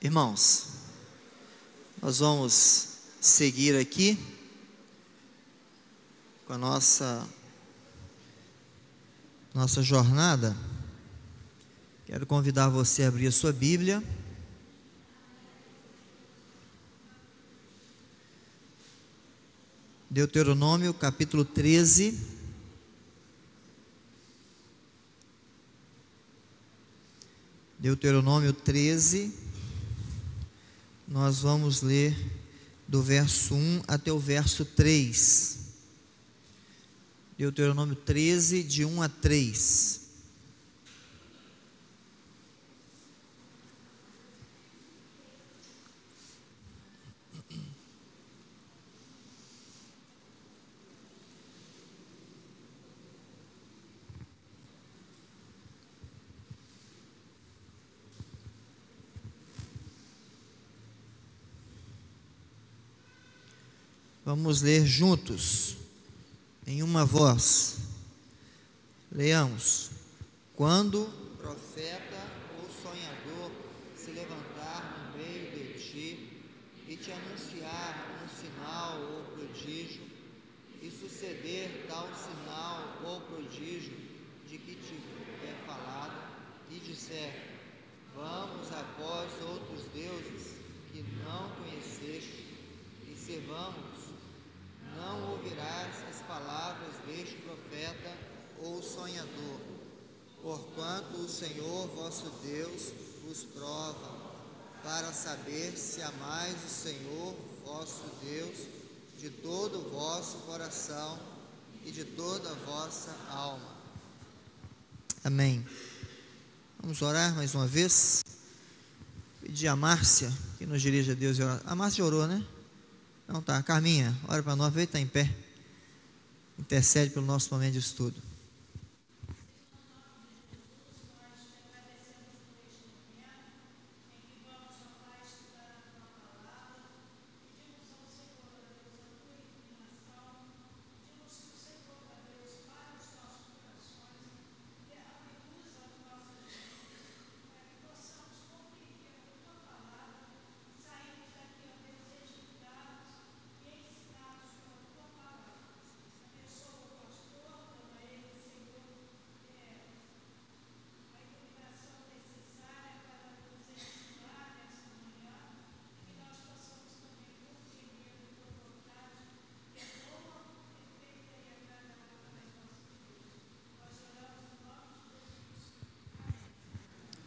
Irmãos, nós vamos seguir aqui com a nossa jornada. Quero convidar você a abrir a sua Bíblia. Deuteronômio capítulo 13. Deuteronômio 13. Nós vamos ler do verso 1 até o verso 3. Deuteronômio 13, de 1 a 3. Vamos ler juntos, em uma voz. Leamos. Quando profeta ou sonhador se levantar no meio de ti e te anunciar um sinal ou prodígio, e suceder tal sinal ou prodígio de que te é falado, e disser: vamos após outros deuses que não conheceste e servamos, não ouvirás as palavras deste profeta ou sonhador, porquanto o Senhor vosso Deus vos prova, para saber se amais o Senhor vosso Deus de todo o vosso coração e de toda a vossa alma. Amém. Vamos orar mais uma vez. Pedir a Márcia que nos dirija a Deus e orar. A Márcia orou, né? Então tá, Carminha, ora para nós, vem, está em pé, intercede pelo nosso momento de estudo.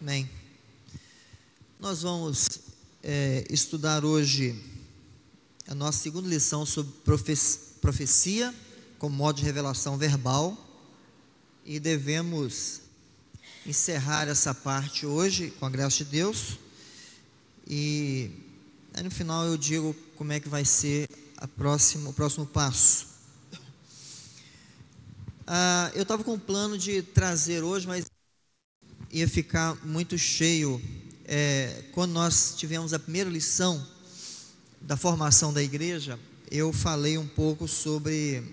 Amém. Nós vamos estudar hoje a nossa segunda lição sobre profecia como modo de revelação verbal, e devemos encerrar essa parte hoje com a graça de Deus, e aí no final eu digo como é que vai ser o próximo passo. Eu estava com um plano de trazer hoje, mas ia ficar muito cheio. Quando nós tivemos a primeira lição da formação da igreja, eu falei um pouco sobre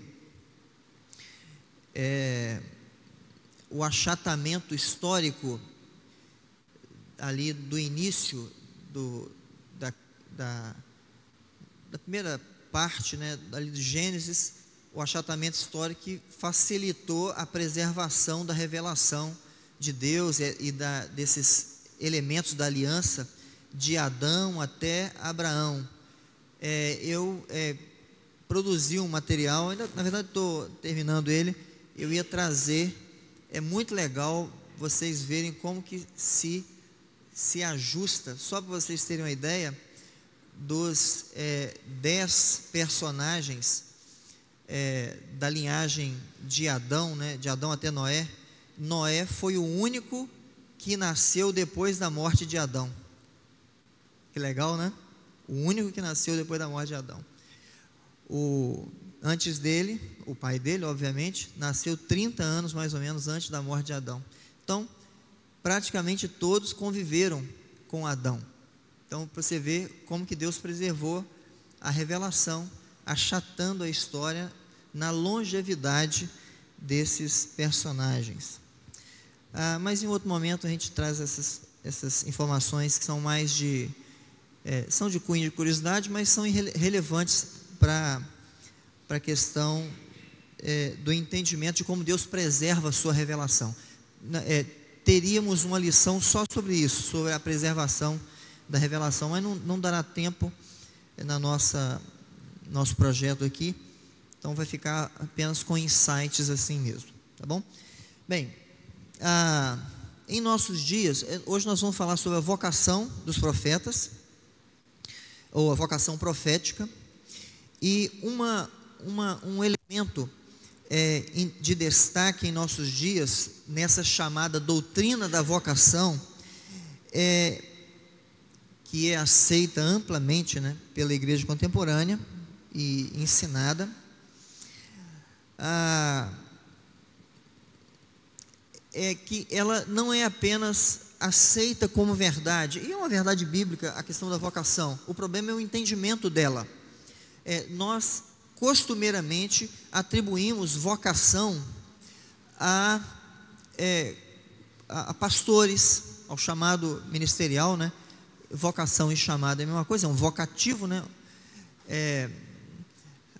o achatamento histórico ali do início da primeira parte, né, ali do Gênesis, o achatamento histórico que facilitou a preservação da revelação de Deus e desses elementos da aliança de Adão até Abraão. Eu produzi um material, ainda, na verdade estou terminando ele. Eu ia trazer, é muito legal vocês verem como que se ajusta, só para vocês terem uma ideia, dos 10 personagens da linhagem de Adão, né, de Adão até Noé. Noé foi o único que nasceu depois da morte de Adão. Que legal, né? O único que nasceu depois da morte de Adão. Antes dele, o pai dele, obviamente, nasceu 30 anos mais ou menos antes da morte de Adão. Então, praticamente todos conviveram com Adão. Então, para você ver como que Deus preservou a revelação, achatando a história na longevidade desses personagens. Mas em outro momento a gente traz essas informações que são mais de são de cunho de curiosidade, mas são relevantes para a questão do entendimento de como Deus preserva a sua revelação. Teríamos uma lição só sobre isso, sobre a preservação da revelação, mas não dará tempo na nosso projeto aqui, então vai ficar apenas com insights assim mesmo, tá bom? Bem, em nossos dias, hoje nós vamos falar sobre a vocação dos profetas, ou a vocação profética, e um elemento de destaque em nossos dias, nessa chamada doutrina da vocação, que é aceita amplamente, né, pela igreja contemporânea e ensinada, é que ela não é apenas aceita como verdade, e é uma verdade bíblica a questão da vocação. O problema é o entendimento dela. Nós costumeiramente atribuímos vocação a pastores, ao chamado ministerial, né? Vocação e chamado é a mesma coisa, é um vocativo, né?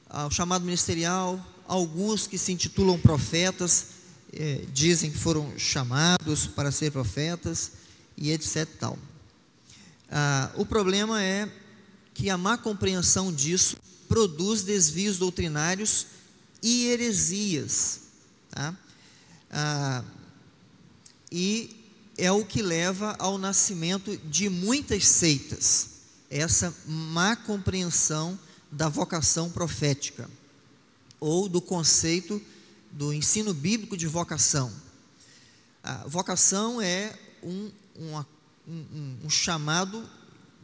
Ao chamado ministerial, alguns que se intitulam profetas, dizem que foram chamados para ser profetas, e etc. tal. O problema é que a má compreensão disso produz desvios doutrinários e heresias, tá? E é o que leva ao nascimento de muitas seitas, essa má compreensão da vocação profética, ou do conceito do ensino bíblico de vocação. A vocação é um chamado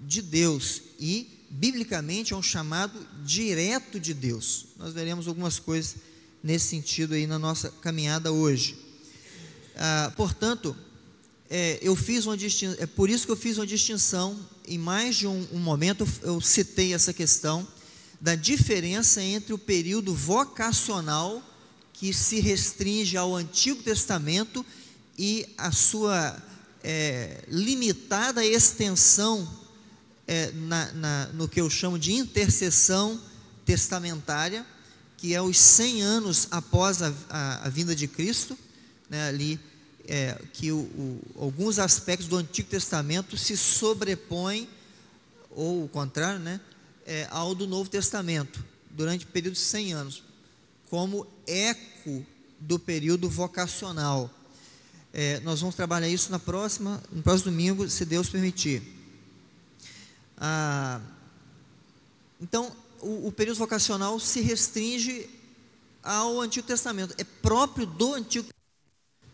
de Deus, e biblicamente é um chamado direto de Deus. Nós veremos algumas coisas nesse sentido aí na nossa caminhada hoje. Portanto, eu fiz uma distinção, é por isso que eu fiz uma distinção, em mais de um momento eu citei essa questão da diferença entre o período vocacional, que se restringe ao Antigo Testamento, e a sua limitada extensão no que eu chamo de intercessão testamentária, que é os 100 anos após a vinda de Cristo, né, ali que alguns aspectos do Antigo Testamento se sobrepõem, ou o contrário, né, ao do Novo Testamento, durante o período de 100 anos, como eco do período vocacional. Nós vamos trabalhar isso no próximo domingo, se Deus permitir. Então, o período vocacional se restringe ao Antigo Testamento, é próprio do Antigo Testamento,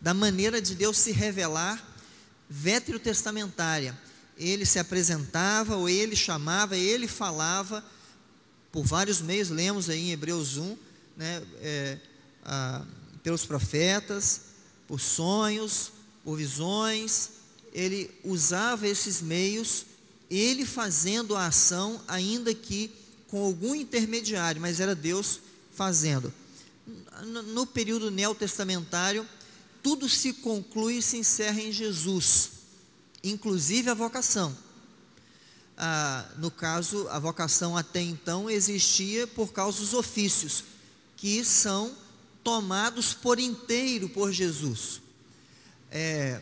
da maneira de Deus se revelar veterotestamentária. Ele se apresentava, ou ele chamava, ele falava por vários meios. Lemos aí em Hebreus 1, né, pelos profetas, por sonhos, por visões. Ele usava esses meios, ele fazendo a ação, ainda que com algum intermediário, mas era Deus fazendo. No período neotestamentário, tudo se conclui e se encerra em Jesus, inclusive a vocação. No caso, a vocação até então existia por causa dos ofícios, que são tomados por inteiro por Jesus. É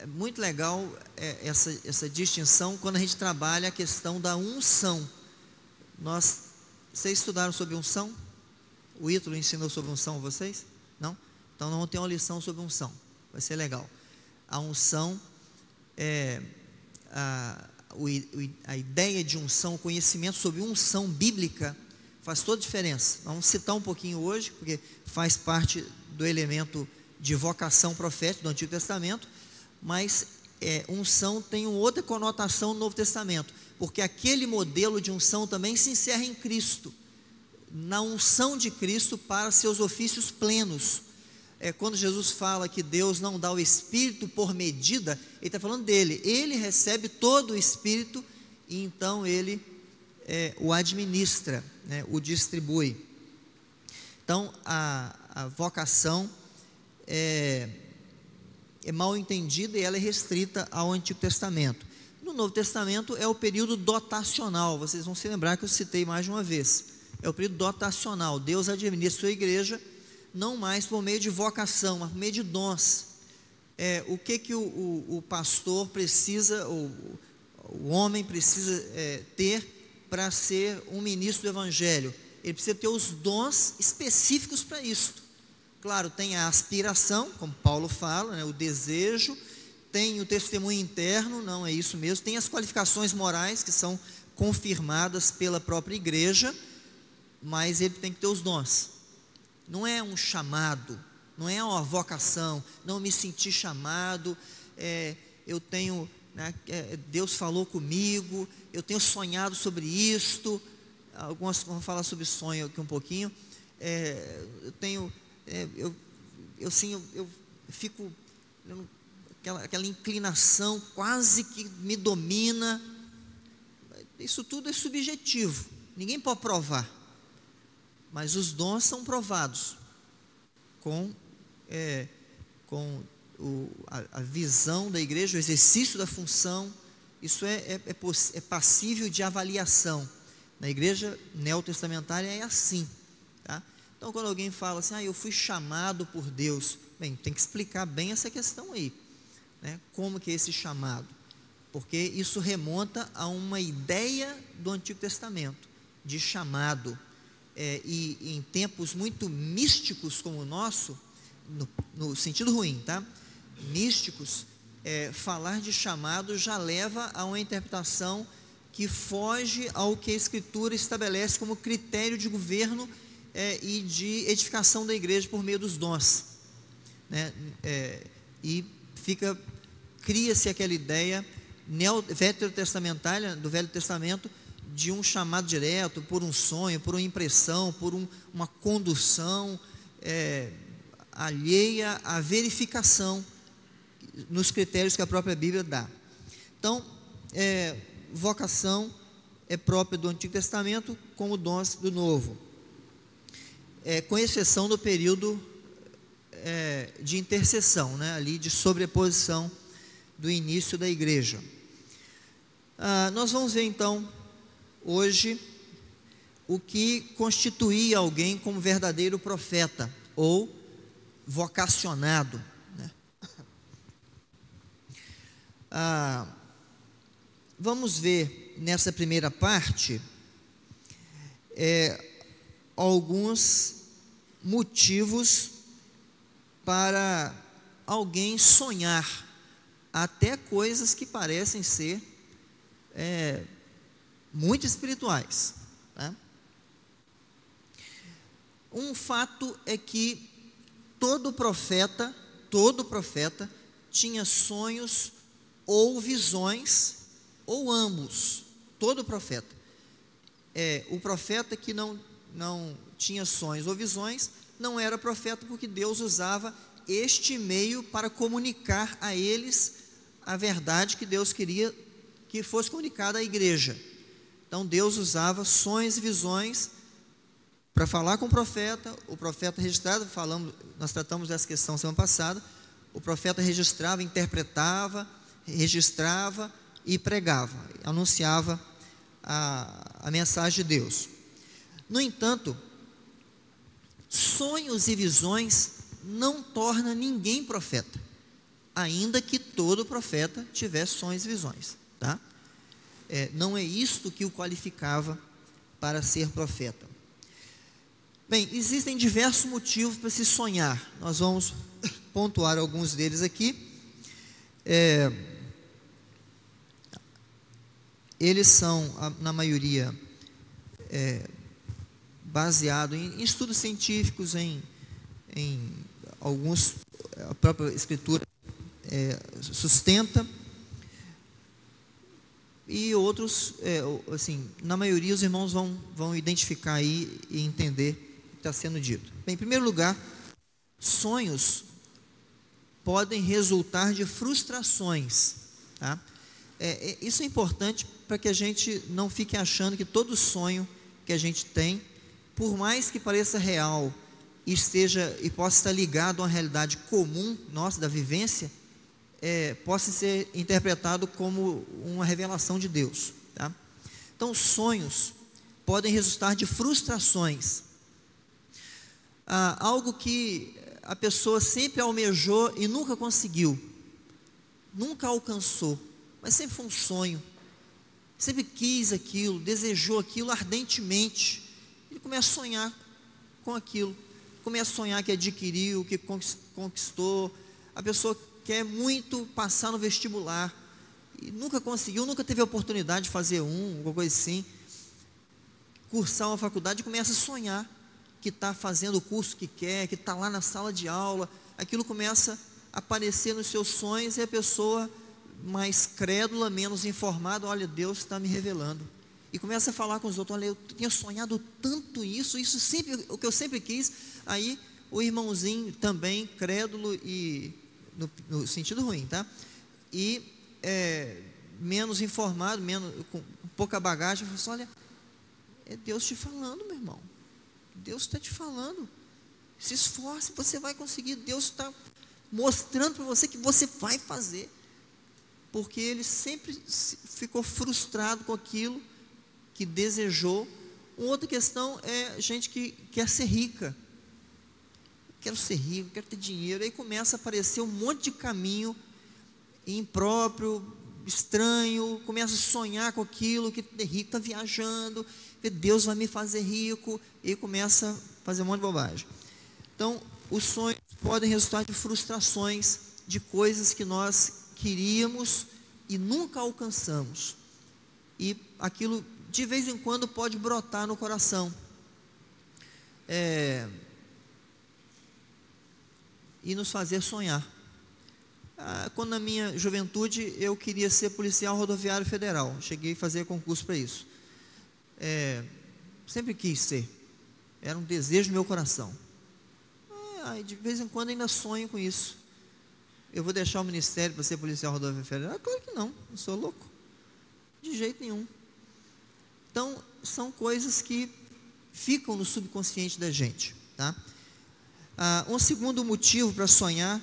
muito legal essa distinção quando a gente trabalha a questão da unção. Vocês estudaram sobre unção? O Ítalo ensinou sobre unção a vocês? Não? Então nós vamos ter uma lição sobre unção, vai ser legal. A unção a ideia de unção, o conhecimento sobre unção bíblica faz toda a diferença. Vamos citar um pouquinho hoje, porque faz parte do elemento de vocação profética do Antigo Testamento, mas unção tem uma outra conotação no Novo Testamento, porque aquele modelo de unção também se encerra em Cristo, na unção de Cristo para seus ofícios plenos. Quando Jesus fala que Deus não dá o Espírito por medida, Ele está falando dele. Ele recebe todo o Espírito e então Ele o administra, né, o distribui. Então a vocação é mal entendida e ela é restrita ao Antigo Testamento. No Novo Testamento é o período dotacional. Vocês vão se lembrar que eu citei mais de uma vez. É o período dotacional. Deus administra a sua igreja não mais por meio de vocação, mas por meio de dons. O que o pastor precisa, o homem precisa ter para ser um ministro do Evangelho? Ele precisa ter os dons específicos para isso. Claro, tem a aspiração, como Paulo fala, né, o desejo, tem o testemunho interno, não é isso mesmo, tem as qualificações morais que são confirmadas pela própria igreja, mas ele tem que ter os dons. Não é um chamado, não é uma vocação, não me senti chamado, eu tenho, né, Deus falou comigo, eu tenho sonhado sobre isto. Algumas vamos falar sobre sonho aqui um pouquinho. Eu fico aquela inclinação quase que me domina. Isso tudo é subjetivo, ninguém pode provar, mas os dons são provados com a visão da igreja, o exercício da função. Isso é passível de avaliação. Na igreja neotestamentária é assim, tá? Então, quando alguém fala assim, eu fui chamado por Deus, bem, tem que explicar bem essa questão aí, né? Como que é esse chamado? Porque isso remonta a uma ideia do Antigo Testamento, de chamado, e em tempos muito místicos como o nosso, no sentido ruim, tá? Místicos, falar de chamado já leva a uma interpretação que foge ao que a Escritura estabelece como critério de governo e de edificação da igreja por meio dos dons, né? E cria-se aquela ideia veterotestamentária do Velho Testamento de um chamado direto, por um sonho, por uma impressão, por uma condução alheia à verificação nos critérios que a própria Bíblia dá. Então, vocação é própria do Antigo Testamento, como dons do Novo, com exceção do período de intercessão, né, ali de sobreposição do início da igreja. Nós vamos ver então hoje o que constituía alguém como verdadeiro profeta ou vocacionado, né? Vamos ver nessa primeira parte alguns motivos para alguém sonhar até coisas que parecem ser muito espirituais, né? Um fato é que todo profeta tinha sonhos ou visões, ou ambos. Todo profeta. O profeta que não tinha sonhos ou visões não era profeta, porque Deus usava este meio para comunicar a eles a verdade que Deus queria que fosse comunicada à igreja. Então Deus usava sonhos e visões para falar com o profeta registrava, nós tratamos dessa questão semana passada, o profeta registrava, interpretava, registrava e pregava, anunciava a mensagem de Deus. No entanto, sonhos e visões não tornam ninguém profeta, ainda que todo profeta tivesse sonhos e visões, tá? Não é isto que o qualificava para ser profeta. Bem, existem diversos motivos para se sonhar. Nós vamos pontuar alguns deles aqui. Eles são, na maioria, baseados em estudos científicos, em alguns, a própria Escritura sustenta, e outros, assim, na maioria os irmãos vão identificar aí e entender o que está sendo dito. Bem, em primeiro lugar, sonhos podem resultar de frustrações, tá? Isso é importante para que a gente não fique achando que todo sonho que a gente tem, por mais que pareça real e possa estar ligado a uma realidade comum nossa, da vivência, possa ser interpretado como uma revelação de Deus, tá? Então, sonhos podem resultar de frustrações, algo que a pessoa sempre almejou e nunca conseguiu, nunca alcançou, mas sempre foi um sonho, sempre quis aquilo, desejou aquilo ardentemente. Ele começa a sonhar com aquilo, começa a sonhar que adquiriu, que conquistou. A pessoa quer muito passar no vestibular e nunca conseguiu, nunca teve a oportunidade de fazer alguma coisa assim, cursar uma faculdade, e começa a sonhar que está fazendo o curso que quer, que está lá na sala de aula. Aquilo começa a aparecer nos seus sonhos, e a pessoa mais crédula, menos informada, olha, Deus está me revelando, e começa a falar com os outros, olha, eu tinha sonhado tanto isso sempre, o que eu sempre quis. Aí o irmãozinho também crédulo, e no sentido ruim, tá? E menos informado, com pouca bagagem, fala assim, olha, é Deus te falando, meu irmão, Deus está te falando, se esforce, você vai conseguir, Deus está mostrando para você que você vai fazer, porque ele sempre ficou frustrado com aquilo que desejou. Uma outra questão é gente que quer ser rica, quero ser rico, quero ter dinheiro, aí começa a aparecer um monte de caminho impróprio, estranho, começa a sonhar com aquilo, que é rico, está viajando, Deus vai me fazer rico, e começa a fazer um monte de bobagem. Então, os sonhos podem resultar de frustrações, de coisas que nós queríamos e nunca alcançamos, e aquilo de vez em quando pode brotar no coração, e nos fazer sonhar. Quando na minha juventude eu queria ser policial rodoviário federal, cheguei a fazer concurso para isso, sempre quis ser, era um desejo do meu coração. De vez em quando ainda sonho com isso. Eu vou deixar o ministério para ser policial rodoviário federal? Claro que não sou louco, de jeito nenhum. Então, são coisas que ficam no subconsciente da gente, tá? Um segundo motivo para sonhar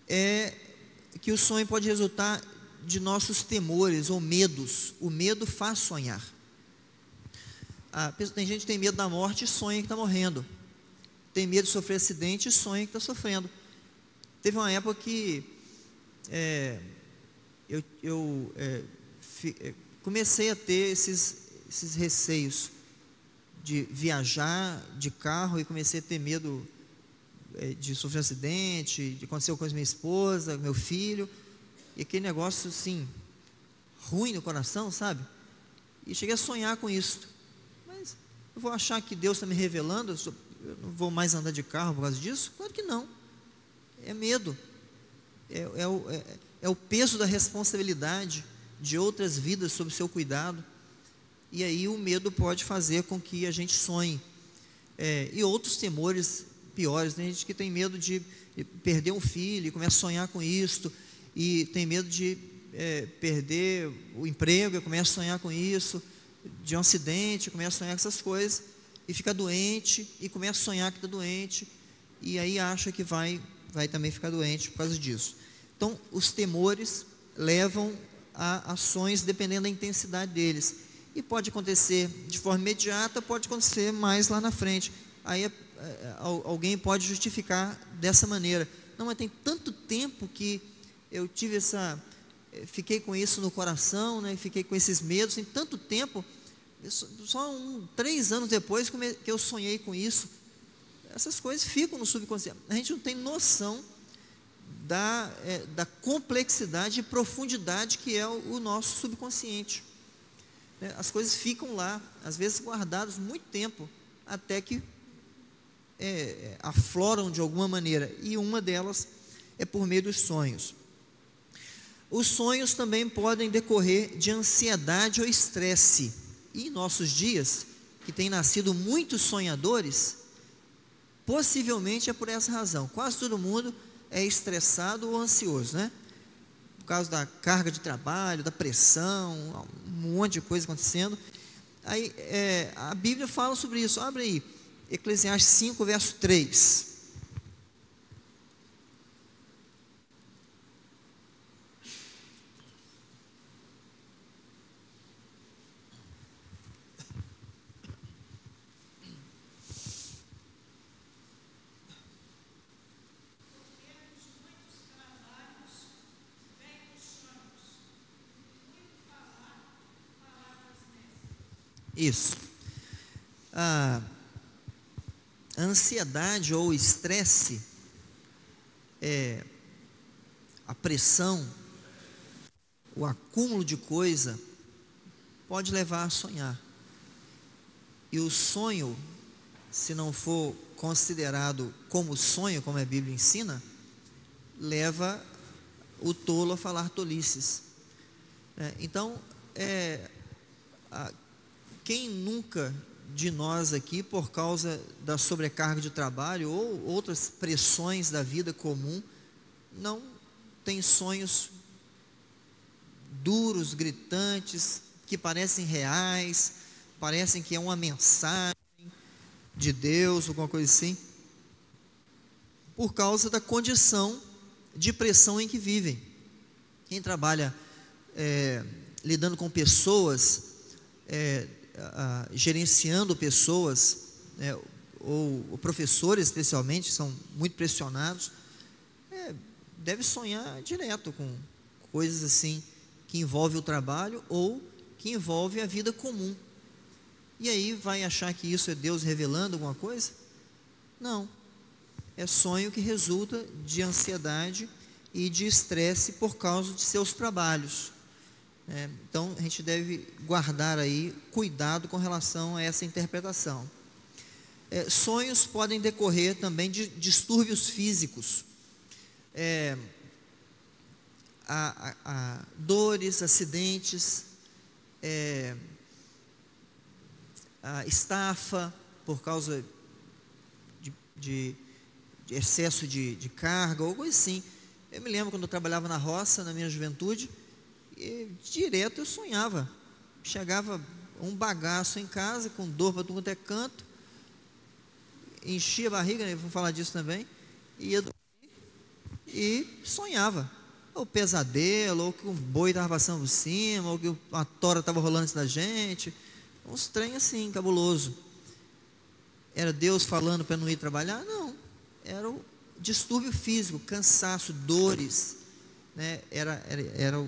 é que o sonho pode resultar de nossos temores ou medos. O medo faz sonhar. Tem gente que tem medo da morte e sonha que está morrendo. Tem medo de sofrer acidente e sonha que está sofrendo. Teve uma época que eu comecei a ter esses receios de viajar de carro, e comecei a ter medo de sofrer acidente, de acontecer coisa com minha esposa, meu filho, e aquele negócio assim, ruim no coração, sabe? E cheguei a sonhar com isso. Mas eu vou achar que Deus está me revelando, eu não vou mais andar de carro por causa disso? Claro que não. É medo, é o peso da responsabilidade de outras vidas sob seu cuidado, e aí o medo pode fazer com que a gente sonhe, e outros temores piores. Tem gente que tem medo de perder um filho e começa a sonhar com isso, e tem medo de perder o emprego e começa a sonhar com isso, de um acidente, começa a sonhar com essas coisas, e fica doente, e começa a sonhar que está doente, e aí acha que vai também ficar doente por causa disso. Então, os temores levam a ações dependendo da intensidade deles, e pode acontecer de forma imediata, pode acontecer mais lá na frente. Aí alguém pode justificar dessa maneira: não, mas tem tanto tempo que eu tive fiquei com isso no coração, né? Fiquei com esses medos, tem tanto tempo, só 3 anos depois que eu sonhei com isso. Essas coisas ficam no subconsciente. A gente não tem noção da complexidade e profundidade que é o nosso subconsciente. As coisas ficam lá, às vezes guardadas muito tempo, até que afloram de alguma maneira, e uma delas é por meio dos sonhos. Os sonhos também podem decorrer de ansiedade ou estresse, e em nossos dias, que tem nascido muitos sonhadores, possivelmente é por essa razão. Quase todo mundo é estressado ou ansioso, né? Por causa da carga de trabalho, da pressão, um monte de coisa acontecendo. Aí a Bíblia fala sobre isso. Abre aí, Eclesiastes 5, verso 3. Isso. A ansiedade ou estresse, a pressão, o acúmulo de coisa, pode levar a sonhar. E o sonho, se não for considerado como sonho, como a Bíblia ensina, leva o tolo a falar tolices. Então, quem nunca de nós aqui, por causa da sobrecarga de trabalho ou outras pressões da vida comum, não tem sonhos duros, gritantes, que parecem reais, parecem que é uma mensagem de Deus, alguma coisa assim, por causa da condição de pressão em que vivem. Quem trabalha lidando com pessoas, gerenciando pessoas, ou professores especialmente, são muito pressionados, deve sonhar direto com coisas assim, que envolvem o trabalho ou que envolve a vida comum. E aí vai achar que isso é Deus revelando alguma coisa? Não, é sonho que resulta de ansiedade e de estresse por causa de seus trabalhos. Então a gente deve guardar aí cuidado com relação a essa interpretação. Sonhos podem decorrer também de distúrbios físicos, dores, acidentes, estafa por causa de excesso de carga ou coisa assim. Eu me lembro quando eu trabalhava na roça, na minha juventude, e direto eu sonhava, chegava um bagaço em casa, com dor para tudo quanto é canto, enchia a barriga, né, vou falar disso também, ia dormir e sonhava, ou pesadelo, ou que um boi estava passando por cima, ou que uma tora estava rolando antes da gente, uns trem assim, cabuloso. Era Deus falando para não ir trabalhar? Não, era o distúrbio físico, cansaço, dores, né? Era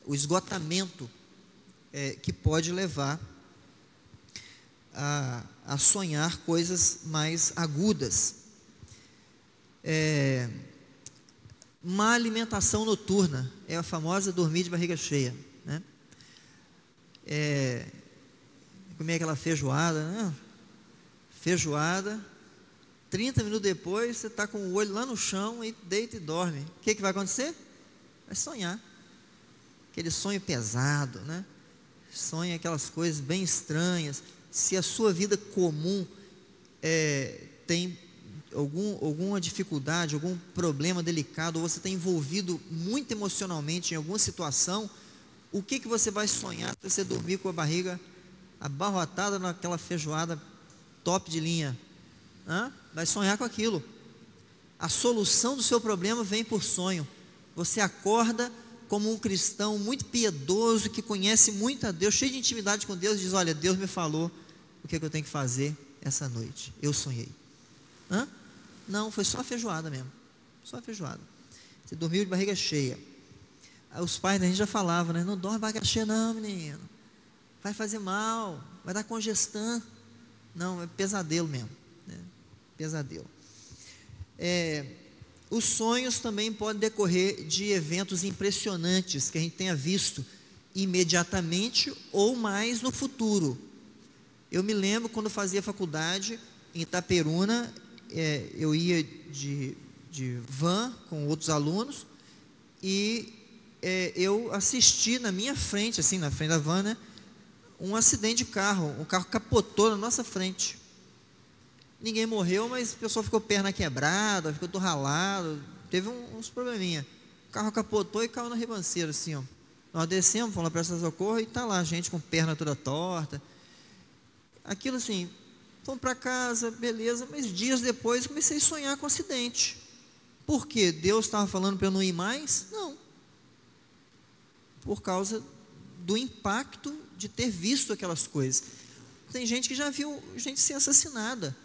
o esgotamento que pode levar a sonhar coisas mais agudas. Má alimentação noturna, é a famosa dormir de barriga cheia, né? Comer aquela feijoada, né? Feijoada, 30 minutos depois você está com o olho lá no chão e deita e dorme. O que vai acontecer? Vai sonhar, aquele sonho pesado, né? Sonha aquelas coisas bem estranhas. Se a sua vida comum tem alguma dificuldade, algum problema delicado, ou você está envolvido muito emocionalmente em alguma situação, o que você vai sonhar se você dormir com a barriga abarrotada naquela feijoada top de linha? Vai sonhar com aquilo. A solução do seu problema vem por sonho. Você acorda como um cristão muito piedoso, que conhece muito a Deus, cheio de intimidade com Deus, e diz: olha, Deus me falou o que eu tenho que fazer essa noite, eu sonhei. Não, foi só a feijoada mesmo, só a feijoada. Você dormiu de barriga cheia. Aí os pais da gente já falavam, né? Não dorme de barriga cheia não, menino, vai fazer mal, vai dar congestão. Não, é pesadelo mesmo, né? Pesadelo. Os sonhos também podem decorrer de eventos impressionantes que a gente tenha visto imediatamente ou mais no futuro. Eu me lembro quando eu fazia faculdade em Itaperuna, eu ia de van com outros alunos e eu assisti na minha frente, assim, na frente da van, né, um acidente de carro. O carro capotou na nossa frente. Ninguém morreu, mas o pessoal ficou perna quebrada, ficou todo ralado, teve uns probleminha. O carro capotou e caiu na ribanceira, assim, ó. Nós descemos, fomos lá prestar socorro e está lá a gente com perna toda torta. Aquilo assim, fomos para casa, beleza, mas dias depois comecei a sonhar com acidente. Por quê? Deus estava falando para eu não ir mais? Não. Por causa do impacto de ter visto aquelas coisas. Tem gente que já viu gente ser assassinada,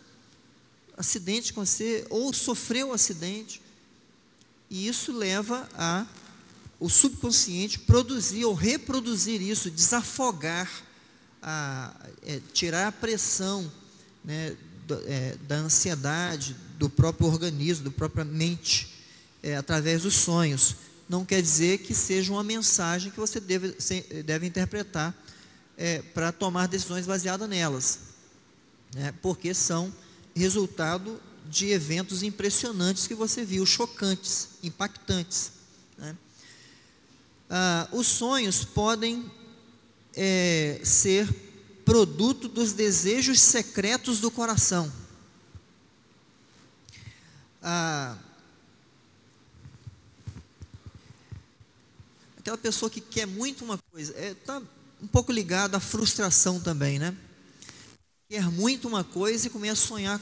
acidente com você, ou sofreu um acidente, e isso leva o subconsciente produzir ou reproduzir isso, desafogar, tirar a pressão, né, da ansiedade, do próprio organismo, da própria mente, através dos sonhos. Não quer dizer que seja uma mensagem que você deve interpretar para tomar decisões baseadas nelas, né, porque são resultado de eventos impressionantes que você viu, chocantes, impactantes, né? Os sonhos podem ser produto dos desejos secretos do coração. Aquela pessoa que quer muito uma coisa, está um pouco ligado à frustração também, né? Quer muito uma coisa e começa a sonhar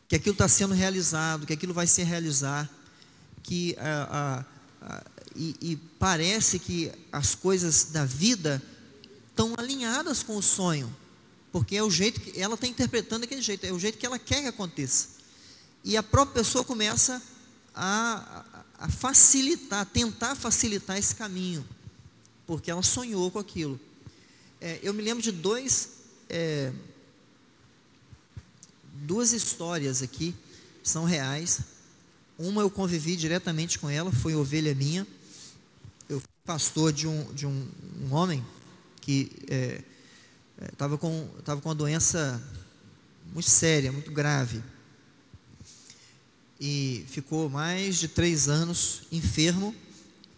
que aquilo está sendo realizado, que aquilo vai se realizar, e parece que as coisas da vida estão alinhadas com o sonho, porque é o jeito que ela está interpretando daquele jeito, é o jeito que ela quer que aconteça, e a própria pessoa começa a facilitar, tentar facilitar esse caminho, porque ela sonhou com aquilo. Eu me lembro de duas histórias aqui, são reais. Uma eu convivi diretamente com ela, foi ovelha minha. Eu fui pastor de um homem que estava com uma doença muito séria, muito grave, e ficou mais de 3 anos enfermo,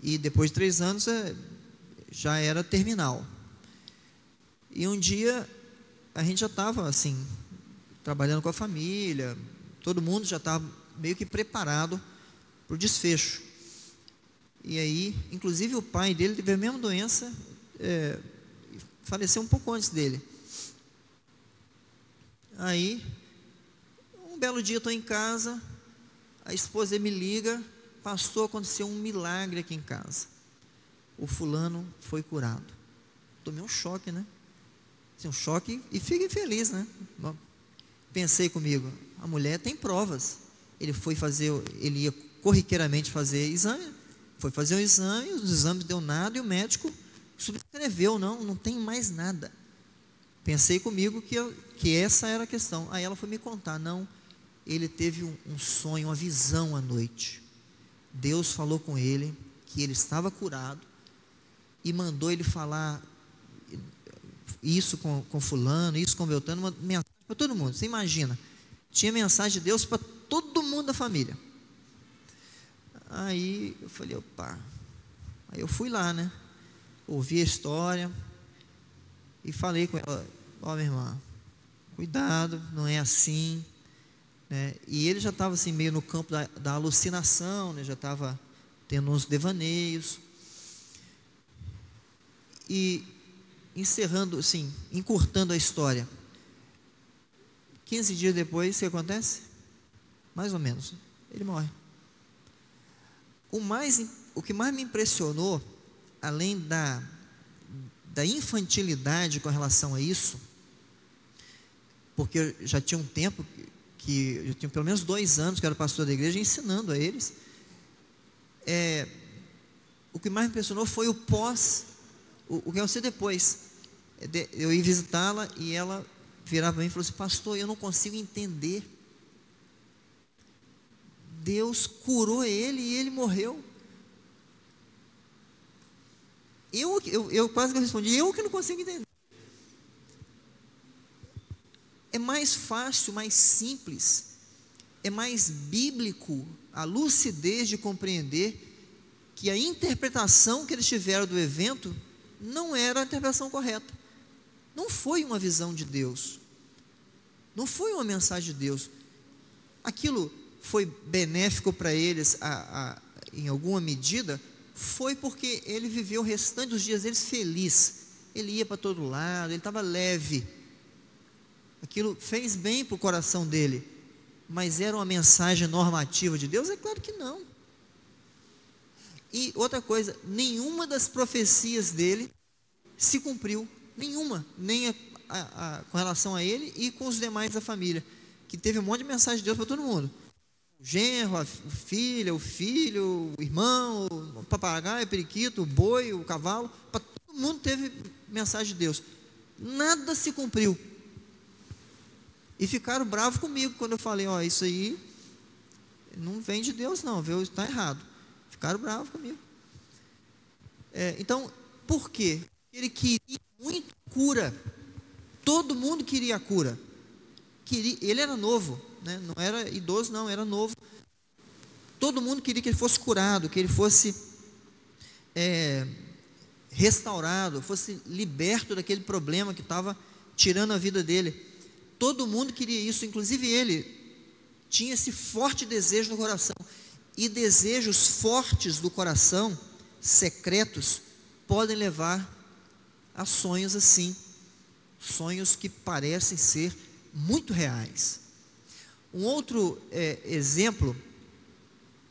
e depois de 3 anos já era terminal. E um dia a gente já estava assim, trabalhando com a família, todo mundo já estava meio que preparado para o desfecho. E aí, inclusive o pai dele teve a mesma doença, faleceu um pouco antes dele. Aí, um belo dia estou em casa, a esposa me liga: pastor, aconteceu um milagre aqui em casa, o fulano foi curado. Tomei um choque, né? Assim, um choque, e fiquei feliz, né? Pensei comigo, a mulher tem provas. Ele ia corriqueiramente fazer exame, foi fazer o exame, os exames deu nada, e o médico subscreveu, não tem mais nada. Pensei comigo que essa era a questão. Aí ela foi me contar: não, ele teve um sonho, uma visão à noite. Deus falou com ele que ele estava curado e mandou ele falar isso com fulano, isso com Beltrano, uma mensagem para todo mundo. Você imagina, tinha mensagem de Deus para todo mundo da família. Aí eu falei: opa. Aí eu fui lá, né, ouvi a história e falei com ela: ó, minha irmã, cuidado, não é assim, né? E ele já estava assim meio no campo da alucinação, né? Já estava tendo uns devaneios. E encerrando assim, encurtando a história, 15 dias depois, o que acontece? Mais ou menos, ele morre. O que mais me impressionou, além da infantilidade com relação a isso, porque eu já tinha um tempo que eu tinha pelo menos 2 anos que eu era pastor da igreja, ensinando a eles, o que mais me impressionou foi o pós, o que eu sei depois. Eu ia visitá-la e ela virava para mim e falou assim: pastor, eu não consigo entender, Deus curou ele e ele morreu. Eu quase que eu respondi: eu que não consigo entender. É mais fácil, mais simples, é mais bíblico a lucidez de compreender que a interpretação que eles tiveram do evento não era a interpretação correta. Não foi uma visão de Deus, não foi uma mensagem de Deus. Aquilo foi benéfico para eles em alguma medida, foi porque ele viveu o restante dos dias deles feliz. Ele ia para todo lado, ele estava leve, aquilo fez bem para o coração dele. Mas era uma mensagem normativa de Deus? É claro que não. E outra coisa, nenhuma das profecias dele se cumpriu, nenhuma, nem com relação a ele e com os demais da família, que teve um monte de mensagem de Deus para todo mundo. genro, a filha, o filho, o irmão, o papagaio, o periquito, o boi, o cavalo, para todo mundo teve mensagem de Deus. Nada se cumpriu. E ficaram bravos comigo quando eu falei, ó, isso aí não vem de Deus não, viu? Está errado. Ficaram bravos comigo. Então, por quê? Ele queria muito cura. Todo mundo queria a cura. Ele era novo, né? Não era idoso não, era novo. Todo mundo queria que ele fosse curado, que ele fosse restaurado, fosse liberto daquele problema que estava tirando a vida dele. Todo mundo queria isso, inclusive ele tinha esse forte desejo no coração. E desejos fortes do coração, secretos, podem levar a sonhos assim, sonhos que parecem ser muito reais. Um outro exemplo,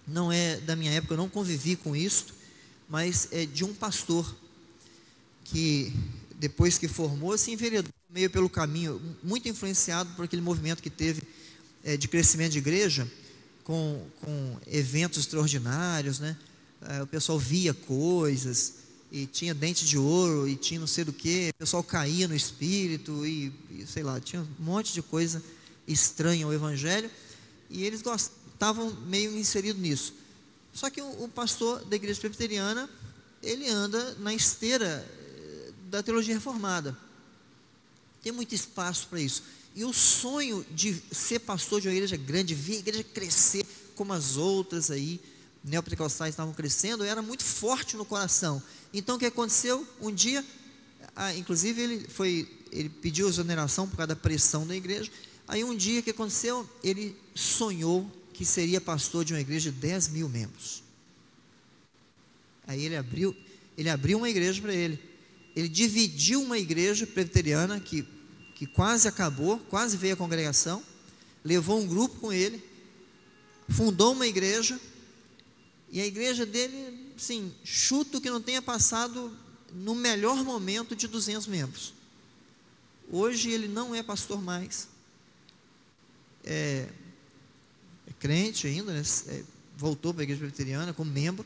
não é da minha época, eu não convivi com isso, mas é de um pastor que depois que formou se enveredou meio pelo caminho, muito influenciado por aquele movimento que teve de crescimento de igreja, com eventos extraordinários, né? O pessoal via coisas, e tinha dente de ouro, e tinha não sei do que, o pessoal caía no espírito, e sei lá, tinha um monte de coisa estranha ao evangelho, e eles estavam meio inseridos nisso. Só que o pastor da igreja presbiteriana, ele anda na esteira da teologia reformada, tem muito espaço para isso, e o sonho de ser pastor de uma igreja grande, ver a igreja crescer como as outras aí, neopentecostais estavam crescendo, era muito forte no coração. Então o que aconteceu? Um dia, inclusive ele pediu exoneração por causa da pressão da igreja. Aí um dia, o que aconteceu? Ele sonhou que seria pastor de uma igreja de 10 mil membros. Aí ele abriu uma igreja para ele. Ele dividiu uma igreja presbiteriana que quase acabou, quase veio a congregação, levou um grupo com ele, fundou uma igreja, e a igreja dele, sim, chuto que não tenha passado no melhor momento de 200 membros. Hoje ele não é pastor mais, é crente ainda, né? Voltou para a igreja presbiteriana como membro,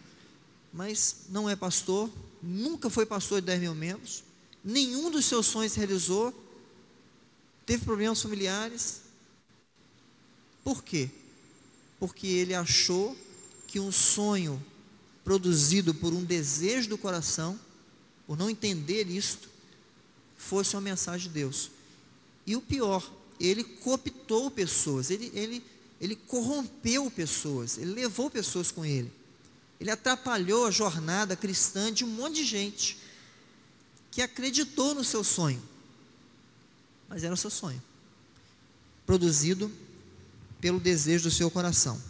mas não é pastor, nunca foi pastor de 10 mil membros, nenhum dos seus sonhos se realizou, teve problemas familiares. Por quê? Porque ele achou que um sonho produzido por um desejo do coração, por não entender isto, fosse uma mensagem de Deus. E o pior, ele cooptou pessoas, ele corrompeu pessoas, ele levou pessoas com ele, ele atrapalhou a jornada cristã de um monte de gente que acreditou no seu sonho, mas era o seu sonho, produzido pelo desejo do seu coração.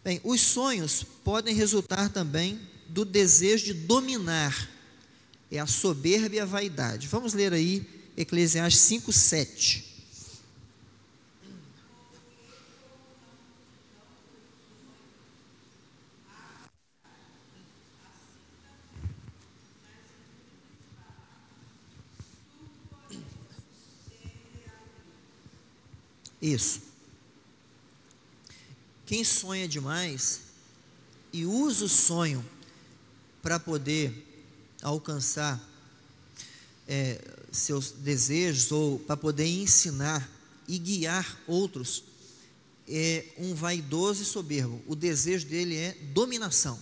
Bem, os sonhos podem resultar também do desejo de dominar, é a soberba e a vaidade. Vamos ler aí Eclesiastes 5:7. Isso. Quem sonha demais e usa o sonho para poder alcançar seus desejos, ou para poder ensinar e guiar outros, é um vaidoso e soberbo. O desejo dele é dominação.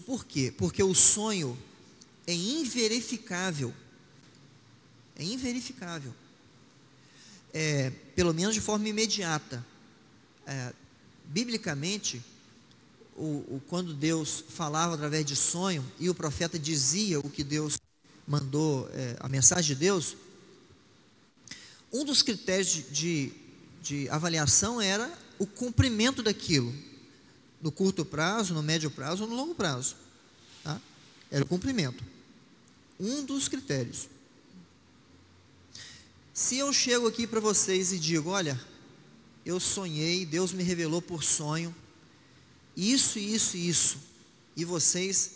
Por quê? Porque o sonho é inverificável. É inverificável. Pelo menos de forma imediata. Biblicamente, quando Deus falava através de sonho e o profeta dizia o que Deus mandou, a mensagem de Deus, um dos critérios de avaliação era o cumprimento daquilo, no curto prazo, no médio prazo ou no longo prazo, tá? Era o cumprimento, um dos critérios. Se eu chego aqui para vocês e digo, olha, eu sonhei, Deus me revelou por sonho, isso, e vocês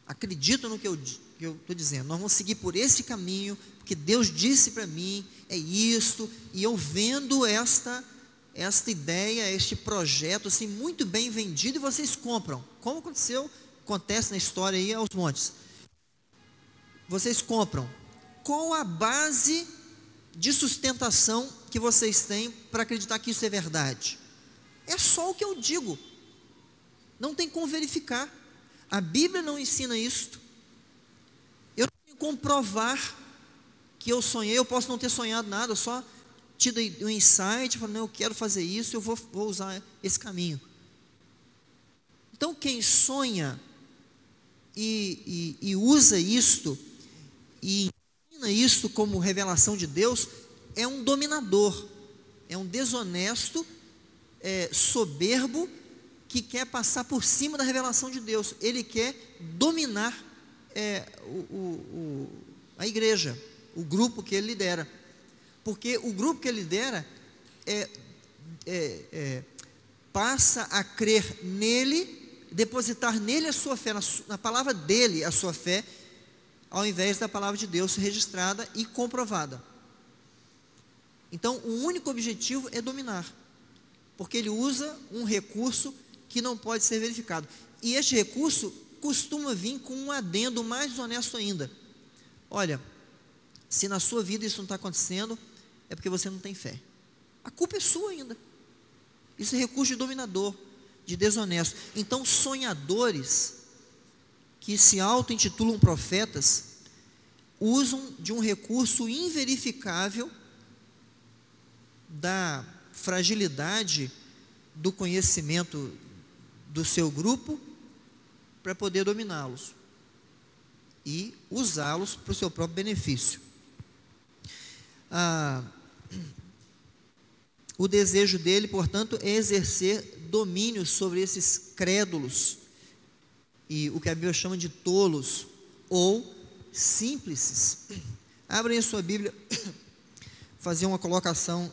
acreditam no que eu que eu estou dizendo, nós vamos seguir por esse caminho, porque Deus disse para mim, é isto, e eu vendo esta ideia, este projeto, assim, muito bem vendido, e vocês compram, como acontece na história aí aos montes, vocês compram, qual a base de sustentação que vocês têm para acreditar que isso é verdade? É só o que eu digo, não tem como verificar, a Bíblia não ensina isto, eu não tenho como provar que eu sonhei, eu posso não ter sonhado nada, só tido um insight, falando, não, eu quero fazer isso, eu vou usar esse caminho. Então quem sonha e usa isto, e ensina isto como revelação de Deus, é um dominador, é um desonesto, soberbo, que quer passar por cima da revelação de Deus, ele quer dominar a igreja, o grupo que ele lidera, porque o grupo que ele lidera passa a crer nele, depositar nele a sua fé, na palavra dele a sua fé, ao invés da palavra de Deus registrada e comprovada. Então o único objetivo é dominar, porque ele usa um recurso que não pode ser verificado, e este recurso costuma vir com um adendo mais desonesto ainda. Olha, se na sua vida isso não está acontecendo, é porque você não tem fé, a culpa é sua ainda. Isso é recurso de dominador, de desonesto. Então sonhadores que se auto-intitulam profetas usam de um recurso inverificável da fragilidade do conhecimento do seu grupo para poder dominá-los e usá-los para o seu próprio benefício. O desejo dele, portanto, é exercer domínio sobre esses crédulos, e o que a Bíblia chama de tolos ou simples. Abrem a sua Bíblia, fazer uma colocação,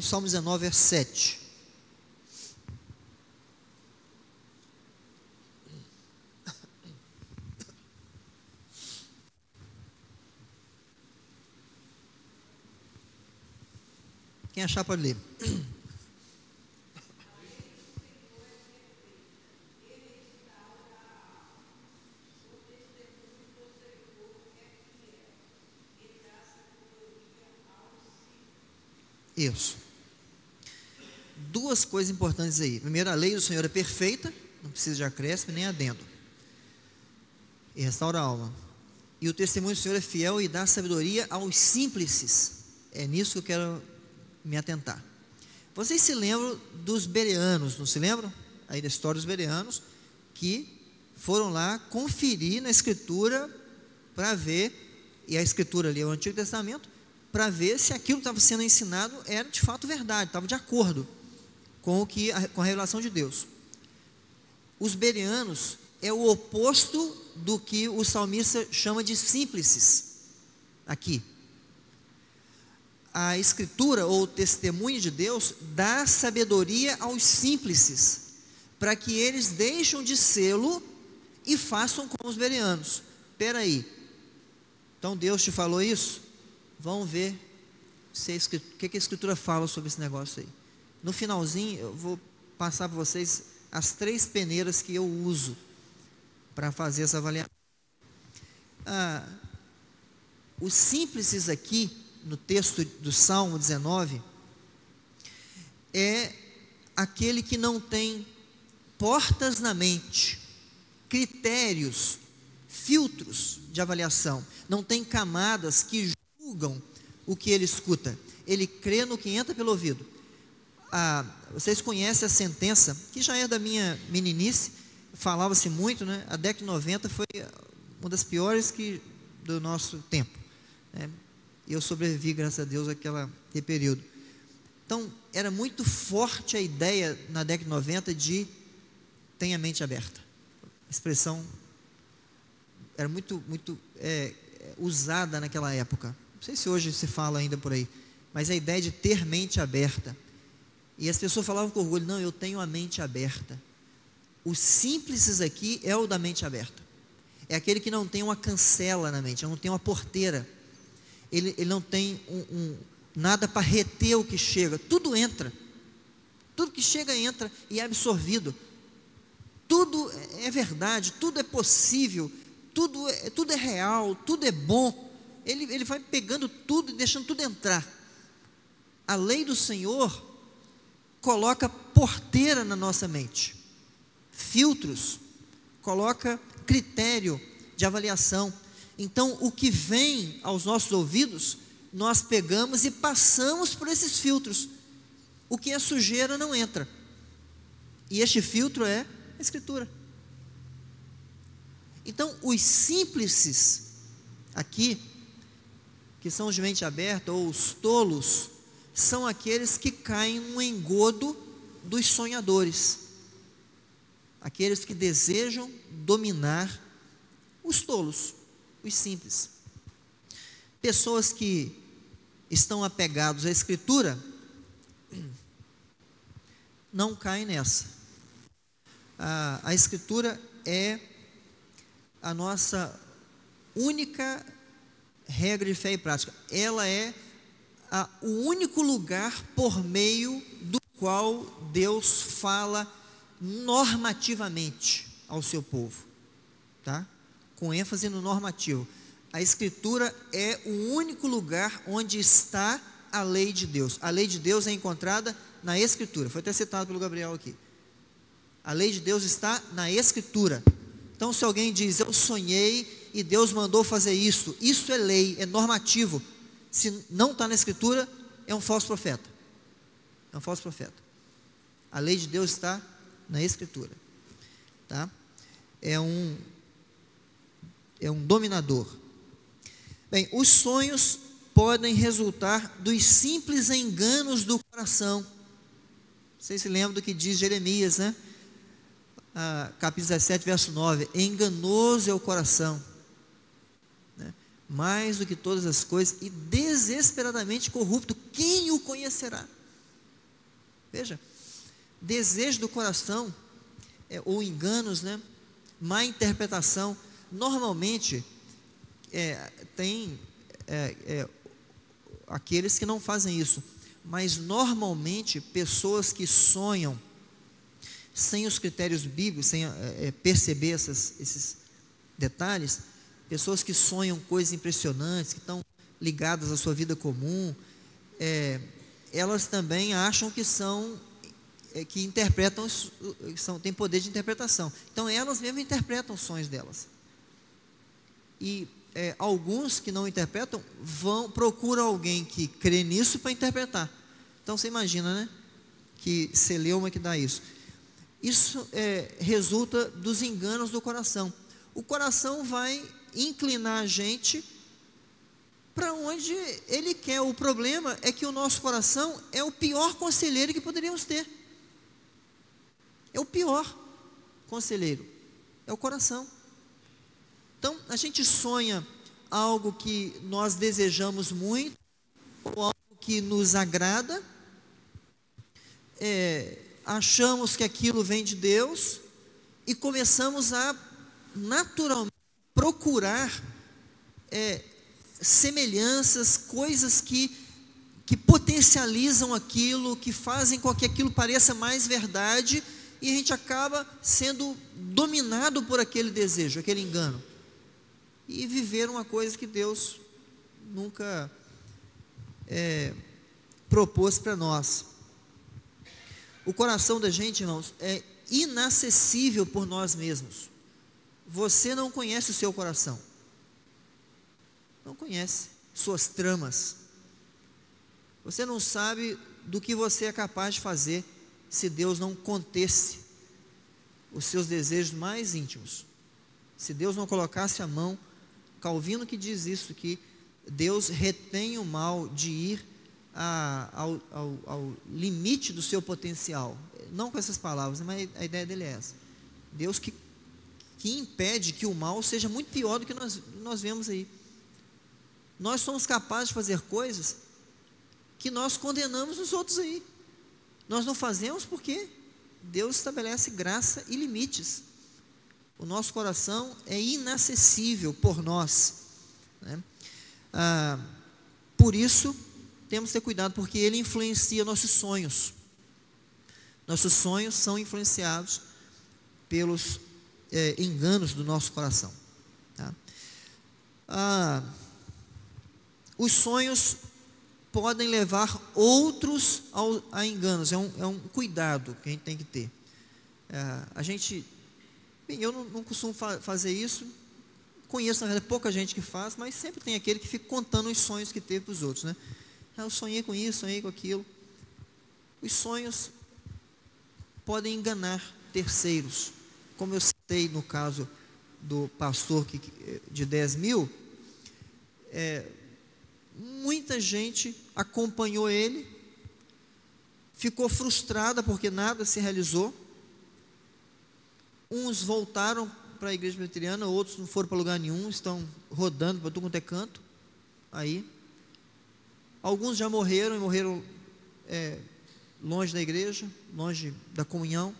Salmo 19, verso 7. Quem achar pode ler. Isso. Duas coisas importantes aí. Primeiro, a lei do Senhor é perfeita, não precisa de acréscimo nem adendo, e restaura a alma. E o testemunho do Senhor é fiel e dá sabedoria aos simples. É nisso que eu quero me atentar. Vocês se lembram dos bereanos, não se lembram? Aí da história dos bereanos, que foram lá conferir na Escritura para ver, e a Escritura ali é o Antigo Testamento, para ver se aquilo que estava sendo ensinado era de fato verdade, estava de acordo com a revelação de Deus. Os bereanos é o oposto do que o salmista chama de simples aqui. A Escritura ou o testemunho de Deus dá sabedoria aos simples, para que eles deixem de sê-lo e façam como os bereanos. Espera aí, então Deus te falou isso? Vamos ver o que a Escritura fala sobre esse negócio aí. No finalzinho eu vou passar para vocês as 3 peneiras que eu uso para fazer essa avaliação. Os simples aqui no texto do Salmo 19 é aquele que não tem portas na mente, critérios, filtros de avaliação, não tem camadas que julgam o que ele escuta, ele crê no que entra pelo ouvido. Vocês conhecem a sentença, que já é da minha meninice, falava-se muito, né? A década de 90 foi uma das piores do nosso tempo, né? E eu sobrevivi, graças a Deus, àquele período. Então, era muito forte a ideia na década de 90 de tenha a mente aberta. A expressão era muito usada naquela época. Não sei se hoje se fala ainda por aí, mas a ideia de ter mente aberta. E as pessoas falavam com orgulho, não, eu tenho a mente aberta. O simples aqui é o da mente aberta. É aquele que não tem uma cancela na mente, não tem uma porteira. Ele não tem nada para reter o que chega. Tudo entra. Tudo que chega entra e é absorvido. Tudo é verdade, tudo é possível, tudo é real, tudo é bom. Ele vai pegando tudo e deixando tudo entrar. A lei do Senhor coloca porteira na nossa mente, filtros, coloca critério de avaliação. Então, o que vem aos nossos ouvidos, nós pegamos e passamos por esses filtros. O que é sujeira não entra. E este filtro é a Escritura. Então, os símplices aqui, que são os de mente aberta, ou os tolos, são aqueles que caem no engodo dos sonhadores. Aqueles que desejam dominar os tolos, os simples. Pessoas que estão apegados à Escritura não caem nessa. A Escritura é a nossa única regra de fé e prática. Ela é o único lugar por meio do qual Deus fala normativamente ao seu povo, tá? Com ênfase no normativo. A Escritura é o único lugar onde está a lei de Deus. A lei de Deus é encontrada na Escritura. Foi até citado pelo Gabriel aqui. A lei de Deus está na Escritura. Então, se alguém diz, eu sonhei e Deus mandou fazer isso, isso é lei, é normativo. Se não está na Escritura, é um falso profeta. É um falso profeta. A lei de Deus está na Escritura, tá? É um dominador. Bem, os sonhos podem resultar dos simples enganos do coração. Vocês se lembram do que diz Jeremias, né? Capítulo 17, verso 9: enganoso é o coração, né? Mais do que todas as coisas, e desesperadamente corrupto, quem o conhecerá? Veja, desejo do coração, ou enganos, né? Má interpretação. Normalmente, tem aqueles que não fazem isso, mas normalmente pessoas que sonham sem os critérios bíblicos, sem perceber esses detalhes, pessoas que sonham coisas impressionantes, que estão ligadas à sua vida comum, elas também acham que que interpretam, têm poder de interpretação. Então elas mesmas interpretam os sonhos delas. E alguns que não interpretam procuram alguém que crê nisso para interpretar. Então você imagina, né? Que celeuma que dá isso. Isso resulta dos enganos do coração. O coração vai inclinar a gente para onde ele quer. O problema é que o nosso coração é o pior conselheiro que poderíamos ter. É o pior conselheiro, é o coração. Então, a gente sonha algo que nós desejamos muito, ou algo que nos agrada, achamos que aquilo vem de Deus, e começamos a naturalmente procurar semelhanças, coisas que potencializam aquilo, que fazem com que aquilo pareça mais verdade, e a gente acaba sendo dominado por aquele desejo, aquele engano, e viver uma coisa que Deus nunca propôs para nós. O coração da gente, irmãos, é inacessível por nós mesmos. Você não conhece o seu coração, não conhece suas tramas, você não sabe do que você é capaz de fazer se Deus não contesse os seus desejos mais íntimos, se Deus não colocasse a mão. Calvino que diz isso, que Deus retém o mal de ir ao limite do seu potencial, não com essas palavras, mas a ideia dele é essa. Deus que impede que o mal seja muito pior do que nós vemos aí. Nós somos capazes de fazer coisas que nós condenamos os outros aí. Nós não fazemos porque Deus estabelece graça e limites. O nosso coração é inacessível por nós, né? Por isso, temos que ter cuidado, porque ele influencia nossos sonhos. Nossos sonhos são influenciados pelos enganos do nosso coração, tá? Os sonhos podem levar outros a enganos. É um cuidado que a gente tem que ter. Eu não costumo fazer isso. Conheço, na verdade, pouca gente que faz, mas sempre tem aquele que fica contando os sonhos que teve para os outros, né? Eu sonhei com isso, sonhei com aquilo. Os sonhos podem enganar terceiros. Como eu citei no caso do pastor de 10 mil, muita gente acompanhou ele, ficou frustrada porque nada se realizou. Uns voltaram para a igreja presbiteriana, outros não foram para lugar nenhum, estão rodando para tudo quanto é canto. Aí, alguns já morreram, e morreram longe da igreja, longe da comunhão.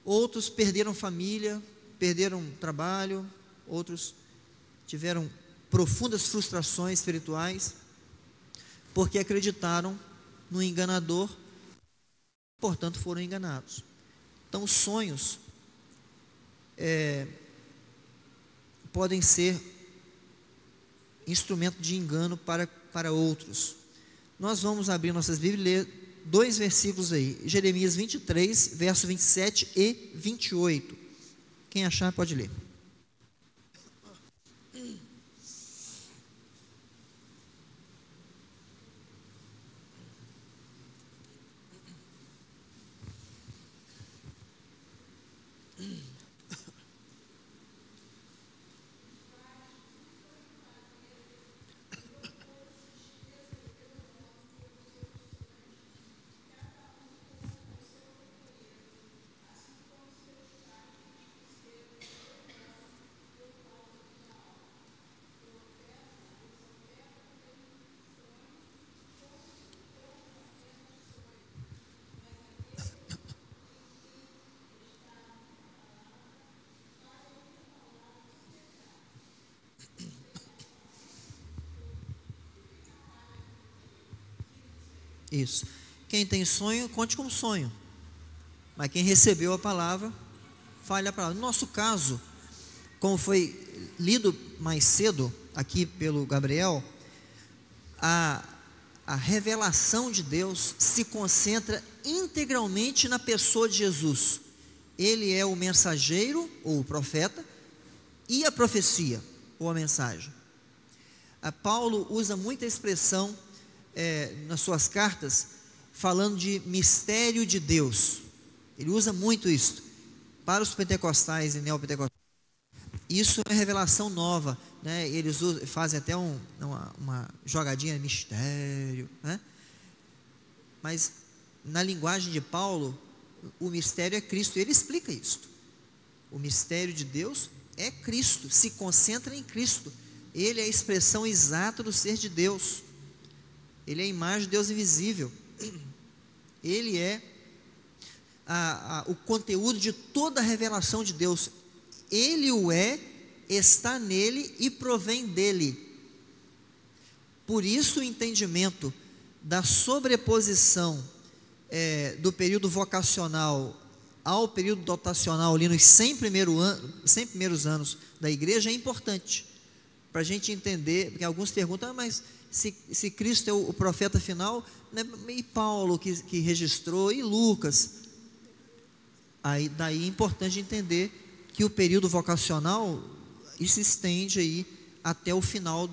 Outros perderam família, perderam trabalho, outros tiveram profundas frustrações espirituais, porque acreditaram no enganador, portanto foram enganados. Então, os sonhos podem ser instrumento de engano para outros. Nós vamos abrir nossas Bíblias e ler 2 versículos aí, Jeremias 23, verso 27 e 28. Quem achar pode ler. Isso. Quem tem sonho, conte como sonho. Mas quem recebeu a palavra, fale a palavra. No nosso caso, como foi lido mais cedo aqui pelo Gabriel, a revelação de Deus se concentra integralmente na pessoa de Jesus. Ele é o mensageiro, ou o profeta, e a profecia, ou a mensagem. Paulo usa muita expressão nas suas cartas, falando de mistério de Deus. Ele usa muito isso para os pentecostais e neopentecostais. Isso é revelação nova, né? Eles fazem até uma jogadinha de mistério, né? Mas na linguagem de Paulo, o mistério é Cristo. Ele explica isso. O mistério de Deus é Cristo, se concentra em Cristo. Ele é a expressão exata do ser de Deus. Ele é a imagem de Deus invisível. Ele é o conteúdo de toda a revelação de Deus. Ele o é, está nele e provém dele. Por isso o entendimento da sobreposição do período vocacional ao período dotacional ali nos 100 primeiros anos da igreja é importante, para a gente entender, porque alguns perguntam, mas se Cristo é o profeta final, né, e Paulo que registrou, e Lucas, daí é importante entender que o período vocacional se estende aí até o final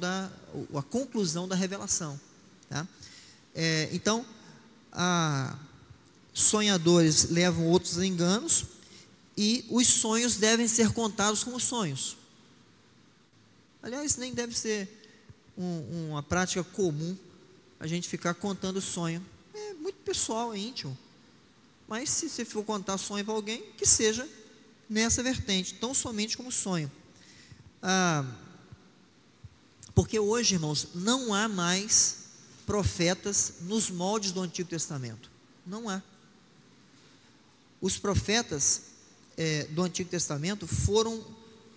a conclusão da revelação, tá? Então, sonhadores levam outros a enganos, e os sonhos devem ser contados como sonhos. Aliás, nem deve ser uma prática comum a gente ficar contando sonho. É muito pessoal, é íntimo. Mas se você for contar sonho para alguém, que seja nessa vertente, tão somente como sonho. Porque hoje, irmãos, não há mais profetas nos moldes do Antigo Testamento. Não há. Os profetas do Antigo Testamento foram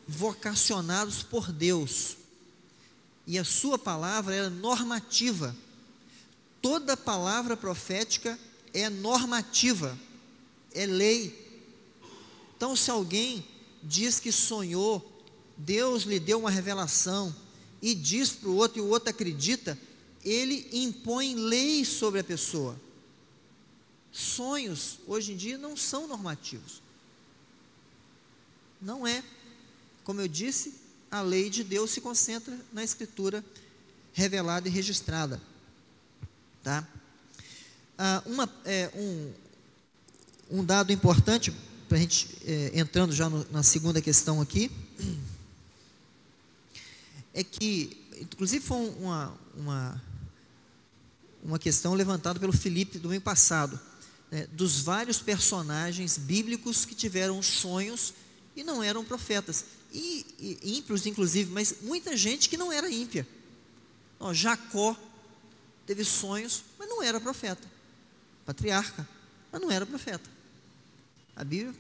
vocacionados por Deus, e a sua palavra era normativa. Toda palavra profética é normativa, é lei. Então, se alguém diz que sonhou, Deus lhe deu uma revelação e diz para o outro e o outro acredita, ele impõe lei sobre a pessoa. Sonhos hoje em dia não são normativos, não é. Como eu disse, a lei de Deus se concentra na Escritura revelada e registrada, tá? Um dado importante para a gente, entrando já na segunda questão aqui, é que, inclusive foi uma questão levantada pelo Felipe domingo passado, dos vários personagens bíblicos que tiveram sonhos e não eram profetas, e ímpios inclusive, mas muita gente que não era ímpia. Jacó teve sonhos, mas não era profeta, patriarca, mas não era profeta. A Bíblia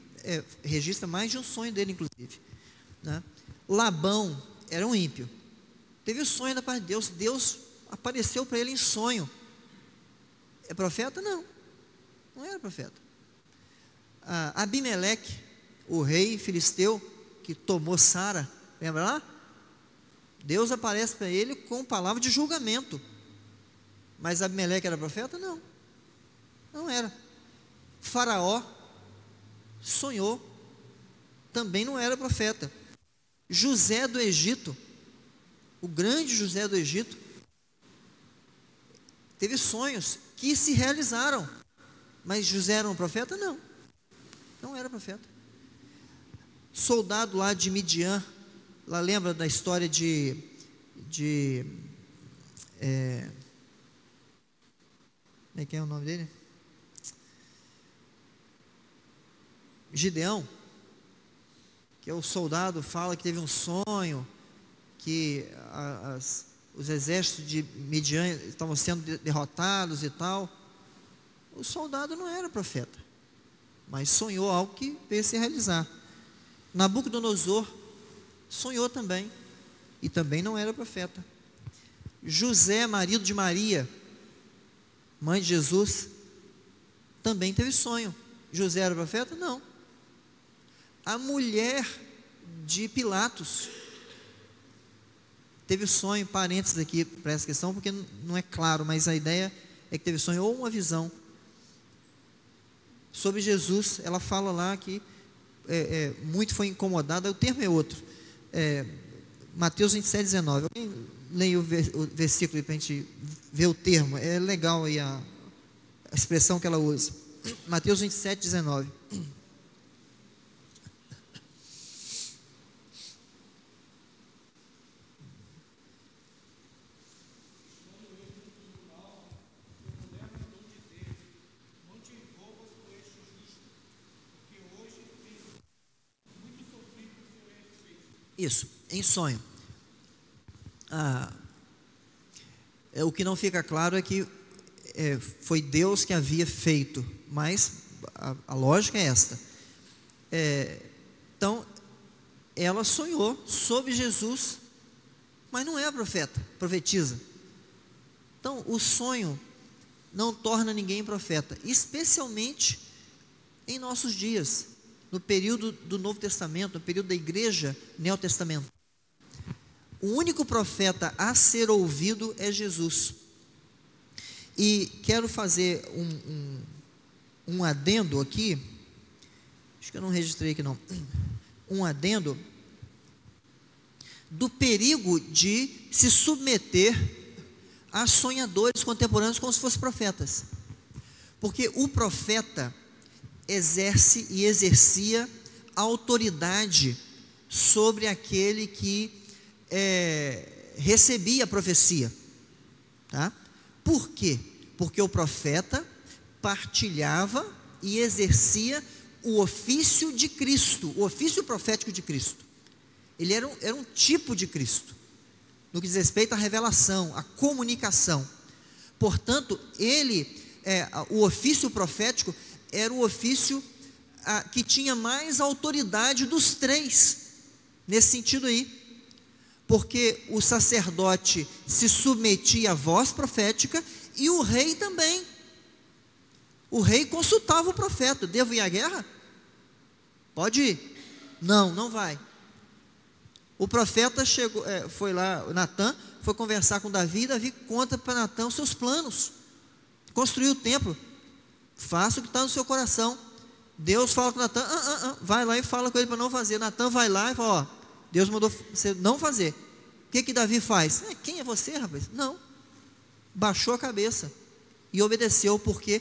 registra mais de um sonho dele, inclusive, né? Labão era um ímpio, teve o sonho da parte de Deus, Deus apareceu para ele em sonho. É profeta? Não era profeta. Abimeleque, o rei filisteu que tomou Sara, lembra lá? Deus aparece para ele com palavra de julgamento. Mas Abimeleque era profeta? Não era. Faraó sonhou, também não era profeta. José do Egito, o grande José do Egito, teve sonhos que se realizaram, mas José era um profeta? Não era profeta. Soldado lá de Midian, lá lembra da história de como é que é o nome dele? Gideão, que é o soldado, fala que teve um sonho, que os exércitos de Midian estavam sendo derrotados e tal. O soldado não era profeta, mas sonhou algo que veio se realizar. Nabucodonosor sonhou também, e também não era profeta. José, marido de Maria, mãe de Jesus, também teve sonho. José era profeta? Não. A mulher de Pilatos teve sonho, parênteses aqui para essa questão, porque não é claro, mas a ideia é que teve sonho ou uma visão sobre Jesus. Ela fala lá que muito foi incomodada, o termo é outro, Mateus 27, 19. Alguém leia o versículo para a gente ver o termo, é legal aí a expressão que ela usa. Mateus 27, 19. Isso, em sonho. O que não fica claro é que foi Deus que havia feito, mas a lógica é esta. Então, ela sonhou sobre Jesus, mas não é profeta, profetiza. Então, o sonho não torna ninguém profeta, especialmente em nossos dias, no período do Novo Testamento, no período da igreja neotestamentária. O único profeta a ser ouvido é Jesus. E quero fazer um adendo aqui, acho que eu não registrei aqui não, um adendo do perigo de se submeter a sonhadores contemporâneos como se fossem profetas, porque o profeta exerce e exercia autoridade sobre aquele que recebia a profecia, tá? Por quê? Porque o profeta partilhava e exercia o ofício de Cristo, o ofício profético de Cristo. Ele era um tipo de Cristo, no que diz respeito à revelação, à comunicação. Portanto, o ofício profético era o ofício que tinha mais autoridade dos três, nesse sentido aí, porque o sacerdote se submetia à voz profética e o rei também. O rei consultava o profeta: devo ir à guerra? Pode ir. Não, não vai. O profeta chegou, foi lá, Natã foi conversar com Davi, e Davi conta para Natã os seus planos: construir o templo, faça o que está no seu coração. Deus fala com Natã: vai lá e fala com ele para não fazer. Natã vai lá e fala: ó, Deus mandou você não fazer. O que Davi faz? Quem é você, rapaz? Não, baixou a cabeça e obedeceu, porque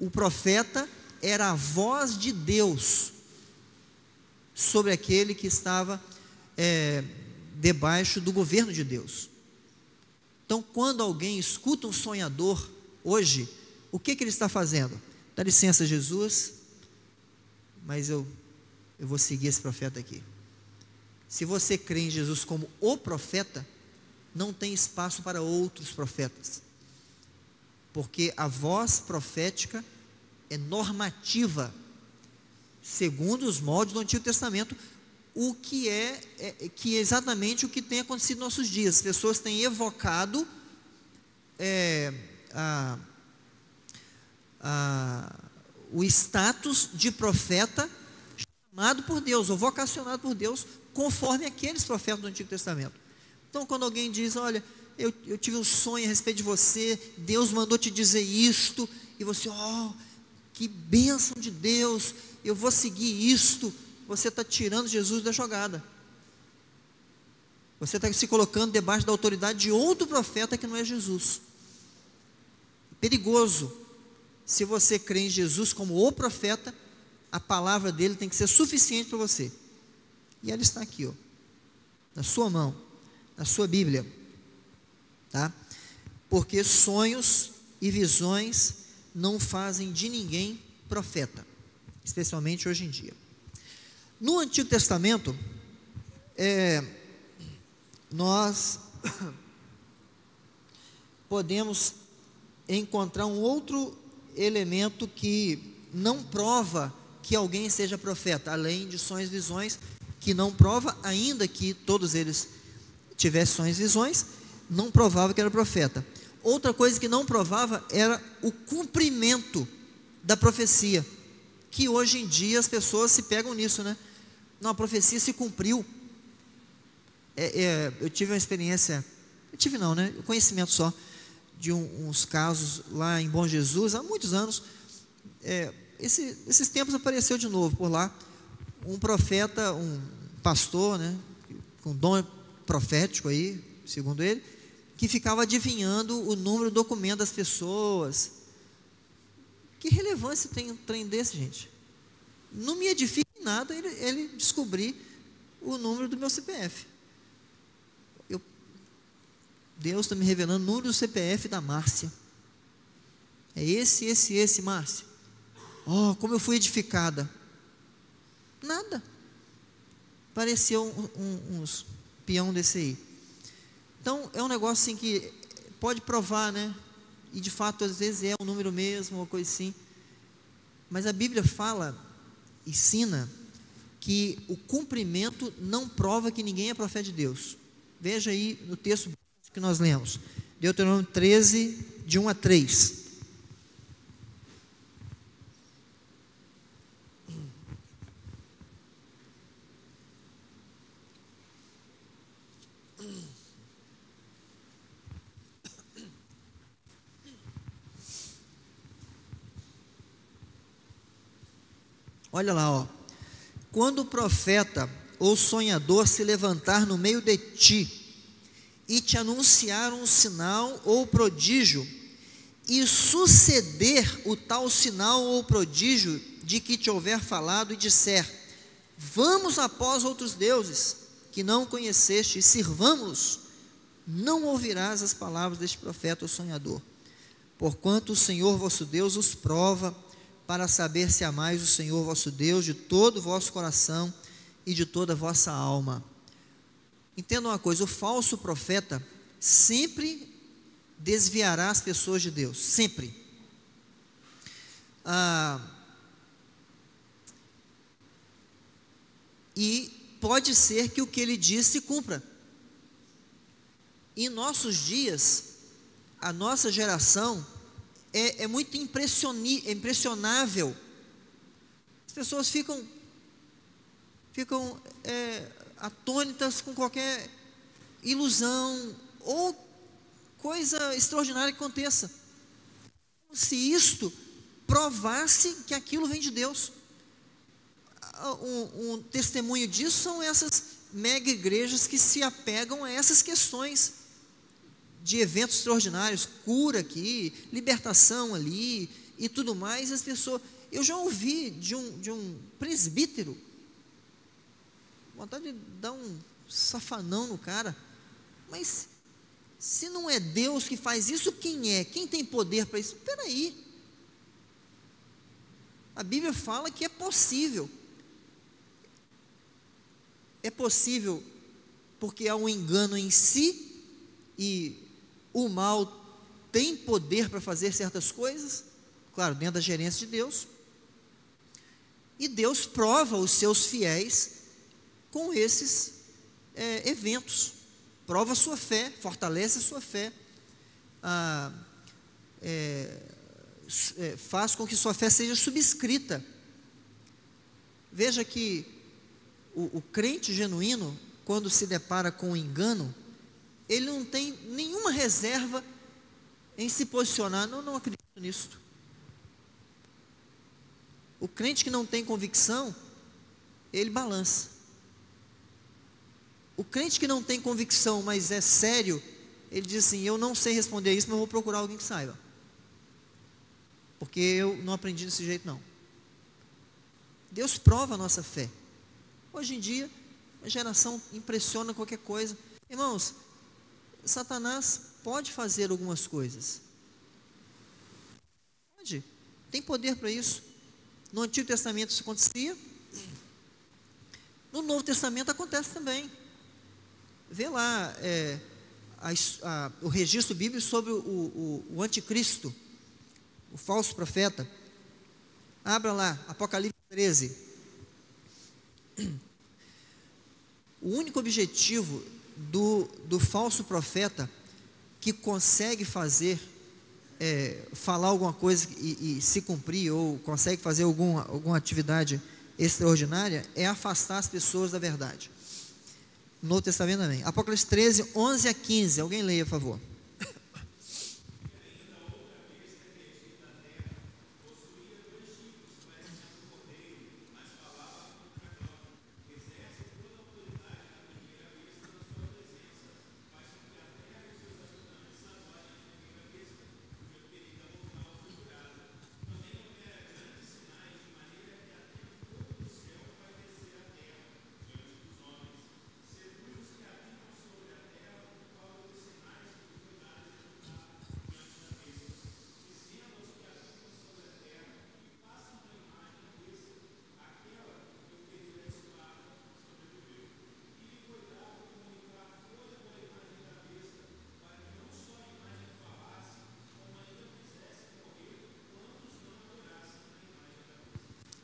o profeta era a voz de Deus sobre aquele que estava debaixo do governo de Deus. Então, quando alguém escuta um sonhador hoje, o que ele está fazendo? Dá licença, Jesus, mas eu vou seguir esse profeta aqui. Se você crê em Jesus como o profeta, não tem espaço para outros profetas, porque a voz profética é normativa, segundo os moldes do Antigo Testamento, que é exatamente o que tem acontecido nos nossos dias. As pessoas têm evocado o status de profeta chamado por Deus, ou vocacionado por Deus, conforme aqueles profetas do Antigo Testamento. Então, quando alguém diz: olha, eu tive um sonho a respeito de você, Deus mandou te dizer isto, e você: que bênção de Deus, eu vou seguir isto. Você está tirando Jesus da jogada. Você está se colocando debaixo da autoridade de outro profeta que não é Jesus. Perigoso. Se você crê em Jesus como o profeta, a palavra dele tem que ser suficiente para você. E ela está aqui, na sua mão, na sua Bíblia, tá? Porque sonhos e visões não fazem de ninguém profeta, especialmente hoje em dia. No Antigo Testamento, nós podemos encontrar um outro elemento que não prova que alguém seja profeta, além de sonhos e visões, que não prova, ainda que todos eles tivessem sonhos e visões, não provava que era profeta. Outra coisa que não provava era o cumprimento da profecia, que hoje em dia as pessoas se pegam nisso, né? Não, a profecia se cumpriu. Eu tive uma experiência, conhecimento só, de uns casos lá em Bom Jesus, há muitos anos. Esses tempos apareceu de novo por lá, um profeta, um pastor, né, com dom profético aí, segundo ele, que ficava adivinhando o número do documento das pessoas. Que relevância tem um trem desse, gente? Não me edifica em nada ele descobrir o número do meu CPF. Deus está me revelando o número do CPF da Márcia. É esse, Márcia. Como eu fui edificada. Nada. Pareceu uns peão desse aí. Então, é um negócio assim que pode provar, né? E de fato, às vezes é o número mesmo, uma coisa assim. Mas a Bíblia ensina que o cumprimento não prova que ninguém é profeta de Deus. Veja aí no texto que nós lemos, Deuteronômio 13, de 1 a 3. Olha lá, quando o profeta ou sonhador se levantar no meio de ti e te anunciar um sinal ou prodígio, e suceder o tal sinal ou prodígio de que te houver falado, e disser: vamos após outros deuses que não conheceste e sirvamos-los, não ouvirás as palavras deste profeta ou sonhador, porquanto o Senhor vosso Deus os prova, para saber se amais o Senhor vosso Deus de todo o vosso coração e de toda a vossa alma. Entenda uma coisa: o falso profeta sempre desviará as pessoas de Deus, sempre. e pode ser que o que ele diz se cumpra. Em nossos dias, a nossa geração é muito impressionável. As pessoas ficam atônitas com qualquer ilusão ou coisa extraordinária que aconteça, como se isto provasse que aquilo vem de Deus. Um testemunho disso são essas mega igrejas que se apegam a essas questões de eventos extraordinários, cura aqui, libertação ali e tudo mais. As pessoas, eu já ouvi de um presbítero, vontade de dar um safanão no cara, mas se não é Deus que faz isso, quem é? Quem tem poder para isso? Espera aí, a Bíblia fala que é possível porque há um engano em si, e o mal tem poder para fazer certas coisas, claro, dentro da gerência de Deus, e Deus prova os seus fiéis com esses eventos, prova a sua fé, fortalece a sua fé, faz com que sua fé seja subscrita. Veja que o crente genuíno, quando se depara com o engano, ele não tem nenhuma reserva em se posicionar. Não acredito nisso. O crente que não tem convicção, ele balança. O crente que não tem convicção, mas é sério, ele diz assim: eu não sei responder isso, mas eu vou procurar alguém que saiba, porque eu não aprendi desse jeito não. Deus prova a nossa fé. Hoje em dia, a geração impressiona qualquer coisa. Irmãos, Satanás pode fazer algumas coisas. Pode. Tem poder para isso. No Antigo Testamento isso acontecia. No Novo Testamento acontece também. Vê lá o registro bíblico sobre o anticristo, o falso profeta. Abra lá, Apocalipse 13. O único objetivo do falso profeta que consegue falar alguma coisa e se cumprir, ou consegue fazer alguma atividade extraordinária, é afastar as pessoas da verdade. No Novo Testamento também. Apocalipse 13, 11 a 15. Alguém leia, por favor.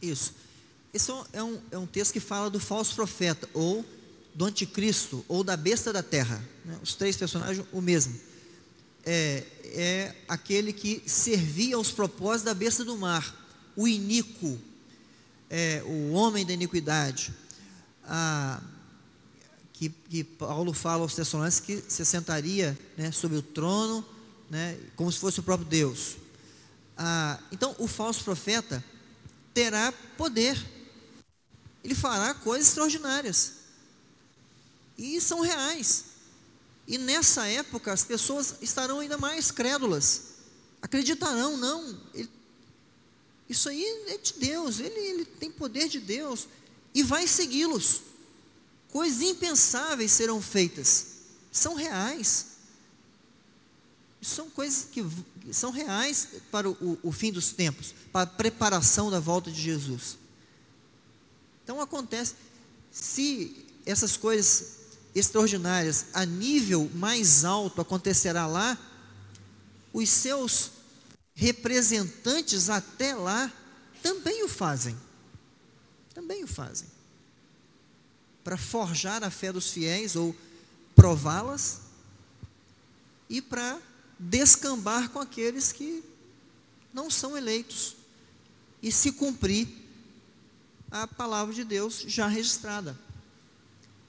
Isso. Esse é um texto que fala do falso profeta, ou do anticristo, ou da besta da terra, né? Os três personagens, o mesmo. É aquele que servia aos propósitos da besta do mar, o iníquo, o homem da iniquidade, que Paulo fala aos Tessalonicenses que se sentaria, né, sobre o trono, né, como se fosse o próprio Deus. Então, o falso profeta terá poder, ele fará coisas extraordinárias, e são reais, e nessa época as pessoas estarão ainda mais crédulas, acreditarão, não, isso aí é de Deus, ele tem poder de Deus, e vai segui-los, coisas impensáveis serão feitas, são reais, são coisas que são reais para o fim dos tempos, para a preparação da volta de Jesus. Então acontece, se essas coisas extraordinárias a nível mais alto acontecerá lá, os seus representantes até lá também o fazem. para forjar a fé dos fiéis ou prová-las e para descambar com aqueles que não são eleitos e se cumprir a palavra de Deus já registrada.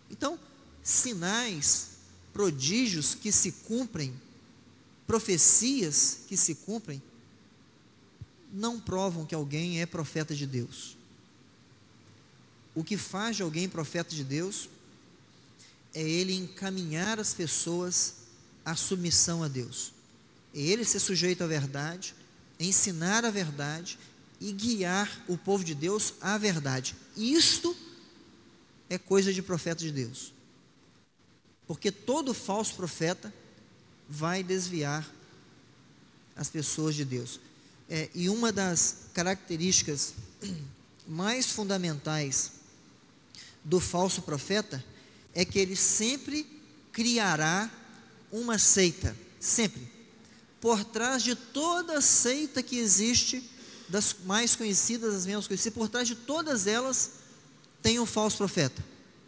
Então, sinais, prodígios que se cumprem, profecias que se cumprem, não provam que alguém é profeta de Deus. O que faz de alguém profeta de Deus é ele encaminhar as pessoas à submissão a Deus. É ele ser sujeito à verdade, ensinar a verdade e guiar o povo de Deus à verdade. Isto é coisa de profeta de Deus. Porque todo falso profeta vai desviar as pessoas de Deus. E uma das características mais fundamentais do falso profeta é que ele sempre criará uma seita, sempre. Por trás de toda seita que existe, das mais conhecidas, das menos conhecidas, por trás de todas elas tem um falso profeta,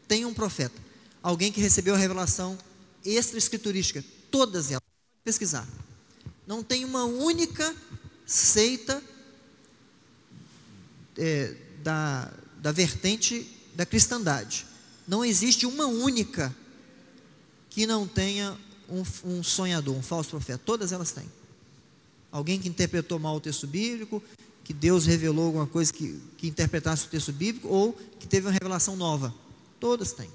tem um profeta, alguém que recebeu a revelação extra-escriturística, todas elas, pode pesquisar. Não tem uma única seita da vertente da cristandade. Não existe uma única que não tenha um sonhador, um falso profeta. Todas elas têm. Alguém que interpretou mal o texto bíblico, que Deus revelou alguma coisa que interpretasse o texto bíblico, ou que teve uma revelação nova. Todas têm.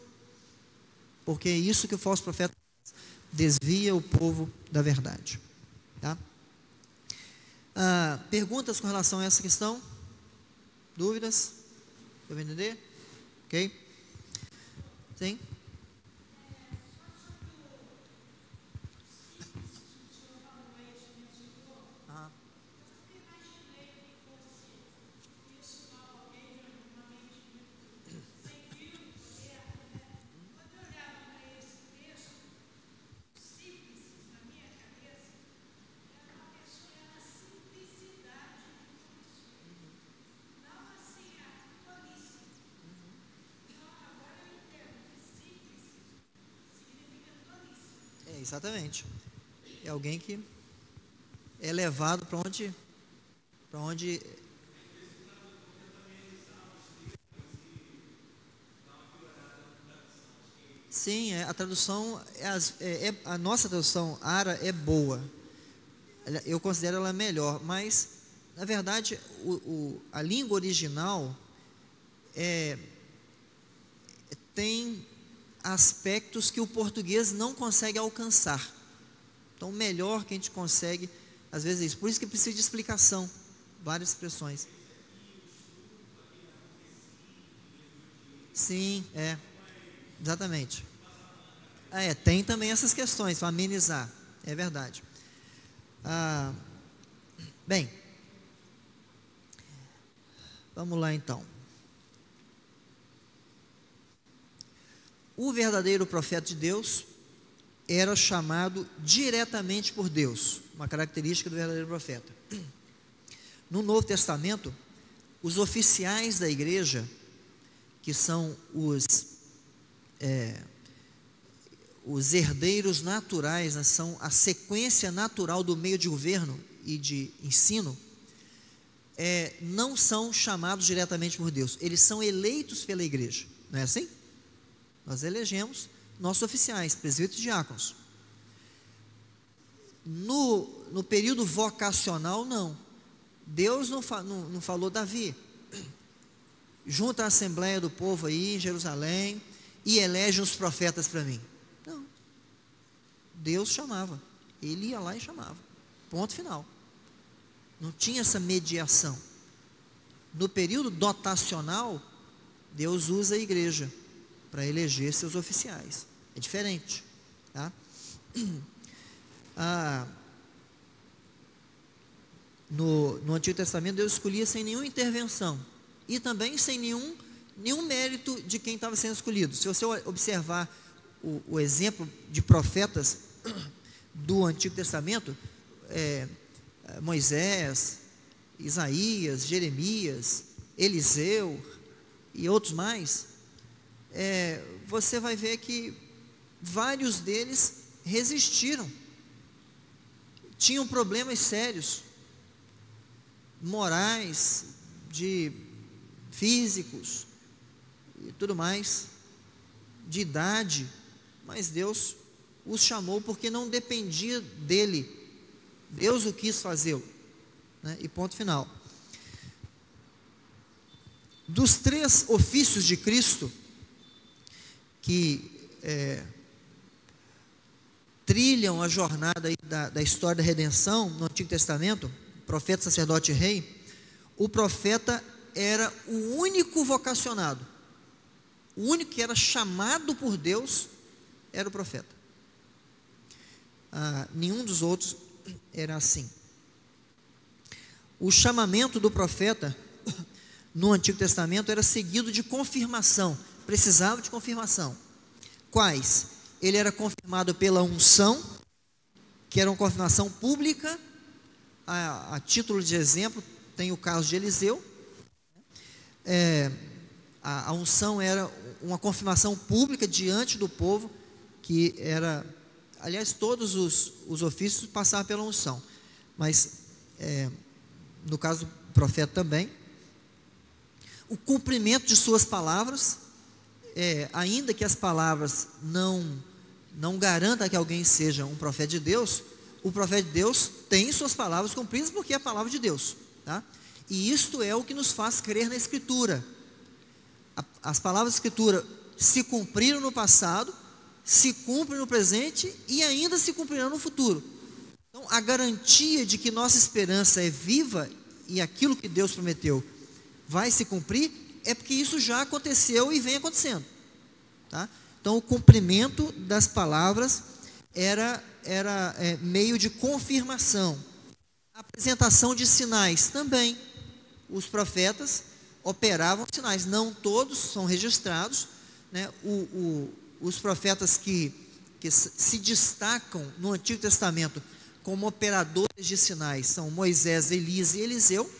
Porque é isso que o falso profeta desvia o povo da verdade. Tá? Perguntas com relação a essa questão? Dúvidas? Deu para entender? Ok? Sim? Exatamente. É alguém que é levado para onde sim, a tradução a nossa tradução ARA é boa. Eu considero ela melhor, mas na verdade a língua original tem aspectos que o português não consegue alcançar. Então, o melhor que a gente consegue, às vezes é isso. Por isso que precisa de explicação, várias expressões. Sim, exatamente. Tem também essas questões para amenizar, é verdade. Bem, vamos lá então. O verdadeiro profeta de Deus era chamado diretamente por Deus, uma característica do verdadeiro profeta. No Novo Testamento, os oficiais da igreja, que são os herdeiros naturais, né, são a sequência natural do meio de governo e de ensino, não são chamados diretamente por Deus, eles são eleitos pela igreja, não é assim? Nós elegemos nossos oficiais, presbíteros e diáconos. No período vocacional, não. Deus não falou, Davi, junta a assembleia do povo aí em Jerusalém e elege uns profetas para mim. Não. Deus chamava. Ele ia lá e chamava. Ponto final. Não tinha essa mediação. No período dotacional, Deus usa a igreja para eleger seus oficiais. É diferente, tá? No Antigo Testamento, Deus escolhia sem nenhuma intervenção e também sem nenhum mérito de quem estava sendo escolhido. Se você observar o exemplo de profetas do Antigo Testamento, Moisés, Isaías, Jeremias, Eliseu e outros mais, você vai ver que vários deles resistiram, tinham problemas sérios, morais, de físicos e tudo mais, de idade, mas Deus os chamou porque não dependia dele, Deus o quis fazê-lo, né? E ponto final. Dos 3 ofícios de Cristo que trilham a jornada aí da história da redenção no Antigo Testamento, profeta, sacerdote e rei, o profeta era o único vocacionado, o único que era chamado por Deus era o profeta. Nenhum dos outros era assim. O chamamento do profeta no Antigo Testamento era seguido de confirmação, precisava de confirmação. Quais? Ele era confirmado pela unção, que era uma confirmação pública. A título de exemplo, tem o caso de Eliseu. A unção era uma confirmação pública diante do povo, que era, aliás, todos os ofícios passavam pela unção, mas no caso do profeta também, o cumprimento de suas palavras, ainda que as palavras não garantam que alguém seja um profeta de Deus, o profeta de Deus tem suas palavras cumpridas porque é a palavra de Deus, tá? E isto é o que nos faz crer na Escritura. As palavras da Escritura se cumpriram no passado, se cumprem no presente e ainda se cumprirão no futuro. Então, a garantia de que nossa esperança é viva e aquilo que Deus prometeu vai se cumprir, é porque isso já aconteceu e vem acontecendo, tá? Então, o cumprimento das palavras era meio de confirmação. A apresentação de sinais também. Os profetas operavam sinais, não todos são registrados, né? Os profetas que se destacam no Antigo Testamento como operadores de sinais são Moisés, Elias e Eliseu,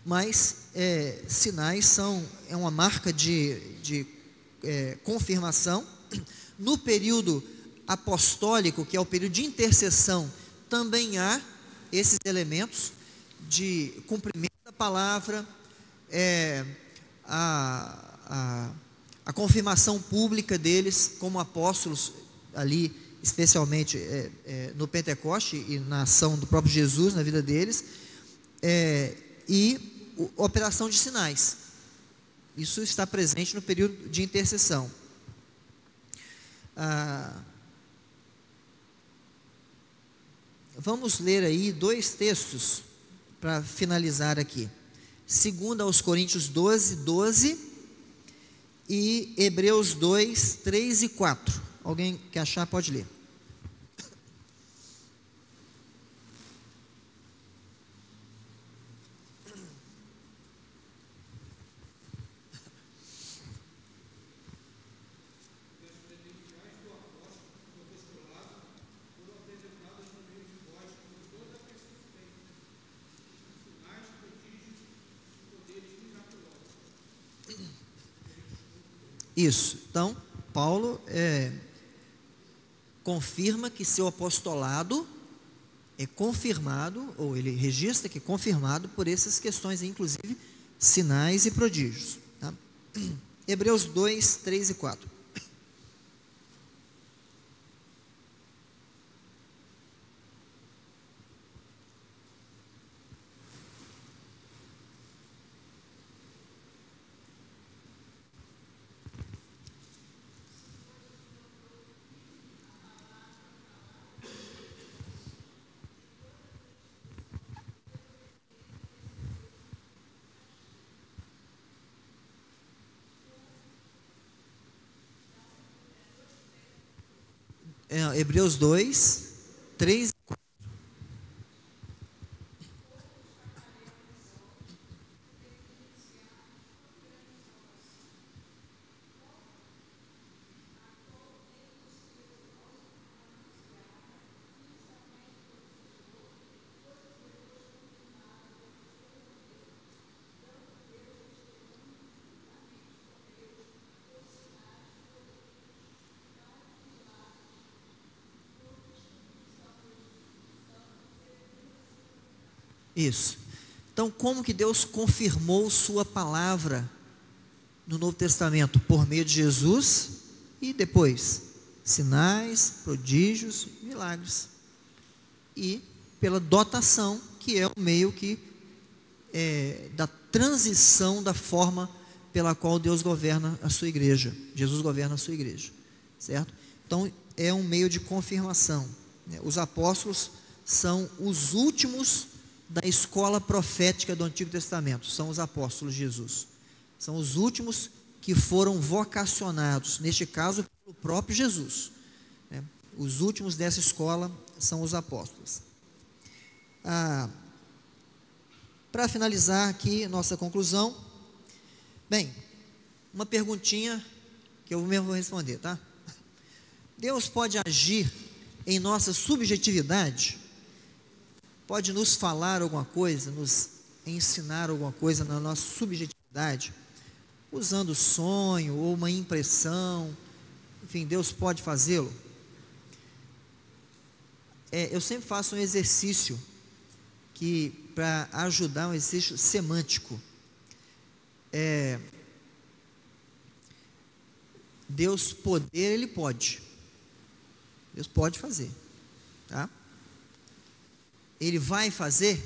mas sinais é uma marca de confirmação. No período apostólico, que é o período de intercessão, também há esses elementos de cumprimento da palavra, a confirmação pública deles como apóstolos ali, especialmente no Pentecoste e na ação do próprio Jesus na vida deles, e operação de sinais. Isso está presente no período de intercessão. Vamos ler aí 2 textos para finalizar aqui. 2 aos Coríntios 12, 12 e Hebreus 2, 3 e 4. Alguém que achar pode ler. Isso. Então, Paulo confirma que seu apostolado é confirmado, ou ele registra que é confirmado por essas questões, inclusive sinais e prodígios, tá? Hebreus 2, 3 e 4. Hebreus 2, 3 e 4. Isso. Então, como que Deus confirmou sua palavra no Novo Testamento? Por meio de Jesus e depois sinais, prodígios, milagres. E pela dotação, que é o meio que da transição da forma pela qual Deus governa a sua igreja, Jesus governa a sua igreja, certo? Então, é um meio de confirmação, né? Os apóstolos são os últimos da escola profética do Antigo Testamento, são os apóstolos de Jesus, são os últimos que foram vocacionados, neste caso, pelo próprio Jesus, né? Os últimos dessa escola são os apóstolos. Para finalizar aqui nossa conclusão, bem, uma perguntinha que eu mesmo vou responder, tá? Deus pode agir em nossa subjetividade? Pode nos falar alguma coisa, nos ensinar alguma coisa na nossa subjetividade, usando sonho ou uma impressão, enfim, Deus pode fazê-lo? Eu sempre faço um exercício para ajudar, um exercício semântico. Deus poder, Ele pode. Deus pode fazer, tá? Ele vai fazer,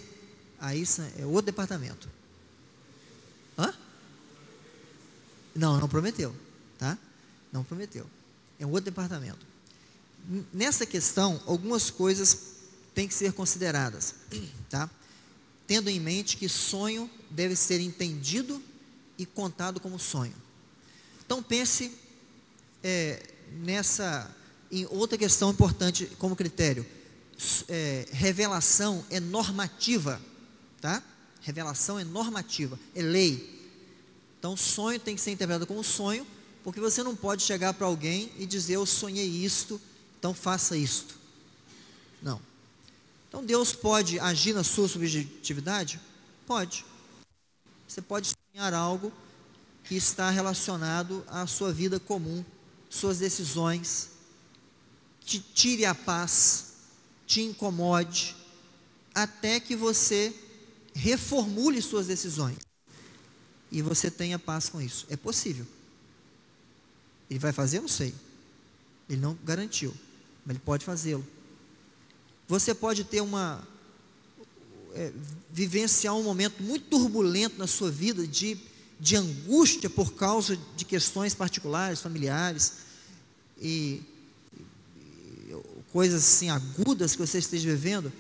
aí é outro departamento. Não prometeu, tá? Não prometeu. É um outro departamento. Nessa questão, algumas coisas têm que ser consideradas, tá? Tendo em mente que sonho deve ser entendido e contado como sonho. Então pense em outra questão importante como critério. Revelação é normativa, tá? Revelação é normativa, é lei. Então sonho tem que ser interpretado como sonho, porque você não pode chegar para alguém e dizer: eu sonhei isto, então faça isto. Não. Então Deus pode agir na sua subjetividade? Pode. Você pode sonhar algo que está relacionado à sua vida comum, suas decisões, te tire a paz, te incomode, até que você reformule suas decisões e você tenha paz com isso. É possível. Ele vai fazer? Não sei. Ele não garantiu, mas ele pode fazê-lo. Você pode ter vivenciar um momento muito turbulento na sua vida, de angústia por causa de questões particulares, familiares, e coisas assim agudas que você esteja vivendo.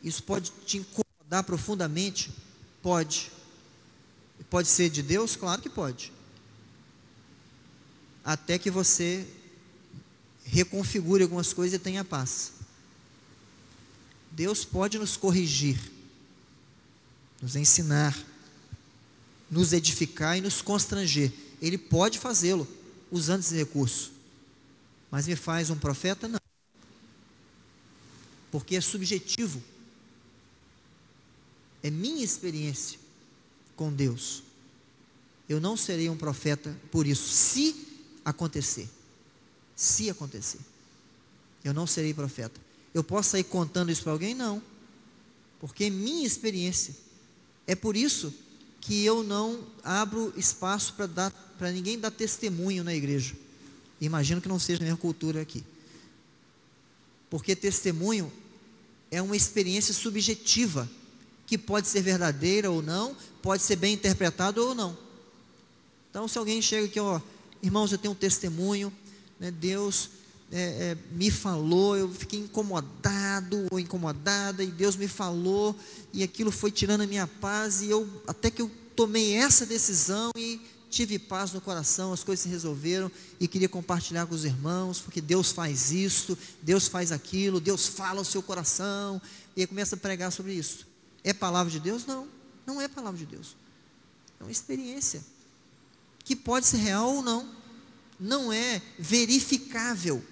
Isso pode te incomodar profundamente? Pode. Pode ser de Deus? Claro que pode. Até que você reconfigure algumas coisas e tenha paz. Deus pode nos corrigir, nos ensinar, nos edificar e nos constranger. Ele pode fazê-lo usando esse recurso. Mas me faz um profeta? Não. Porque é subjetivo. É minha experiência com Deus. Eu não serei um profeta por isso, se acontecer. Se acontecer. Eu não serei profeta. Eu posso sair contando isso para alguém? Não. Porque é minha experiência. É por isso que eu não abro espaço para ninguém dar testemunho na igreja. Imagino que não seja a mesma cultura aqui. Porque testemunho é uma experiência subjetiva, que pode ser verdadeira ou não, pode ser bem interpretado ou não. Então, se alguém chega aqui, irmãos, eu tenho um testemunho, né, Deus me falou, eu fiquei incomodado ou incomodada, e Deus me falou, e aquilo foi tirando a minha paz, e até que eu tomei essa decisão e tive paz no coração, as coisas se resolveram, e queria compartilhar com os irmãos, porque Deus faz isto, Deus faz aquilo, Deus fala ao seu coração, e aí começa a pregar sobre isso. É palavra de Deus? Não, não é palavra de Deus. É uma experiência, que pode ser real ou não, não é verificável.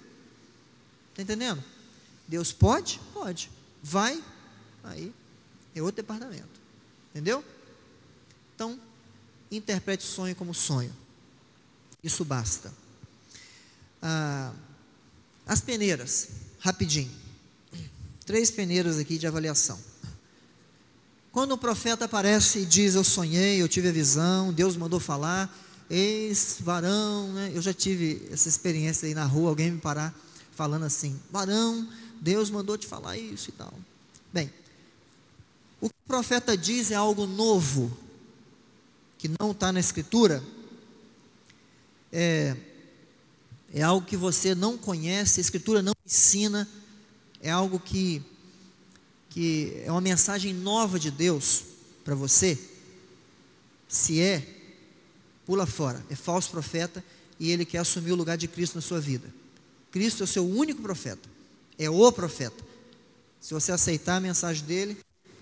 Está entendendo? Deus pode? Pode. Vai? Aí é outro departamento. Entendeu? Então, interprete o sonho como sonho. Isso basta. As peneiras, rapidinho. 3 peneiras aqui de avaliação. Quando o profeta aparece e diz: eu sonhei, eu tive a visão, Deus mandou falar, eis varão, né? Eu já tive essa experiência aí na rua, alguém me parar falando assim: varão, Deus mandou te falar isso e tal. Bem, o que o profeta diz é algo novo, que não está na Escritura, é algo que você não conhece, a Escritura não ensina, é algo que é uma mensagem nova de Deus para você. Se pula fora, é falso profeta, e ele quer assumir o lugar de Cristo na sua vida. Cristo é o seu único profeta, é o profeta. Se você aceitar a mensagem dele,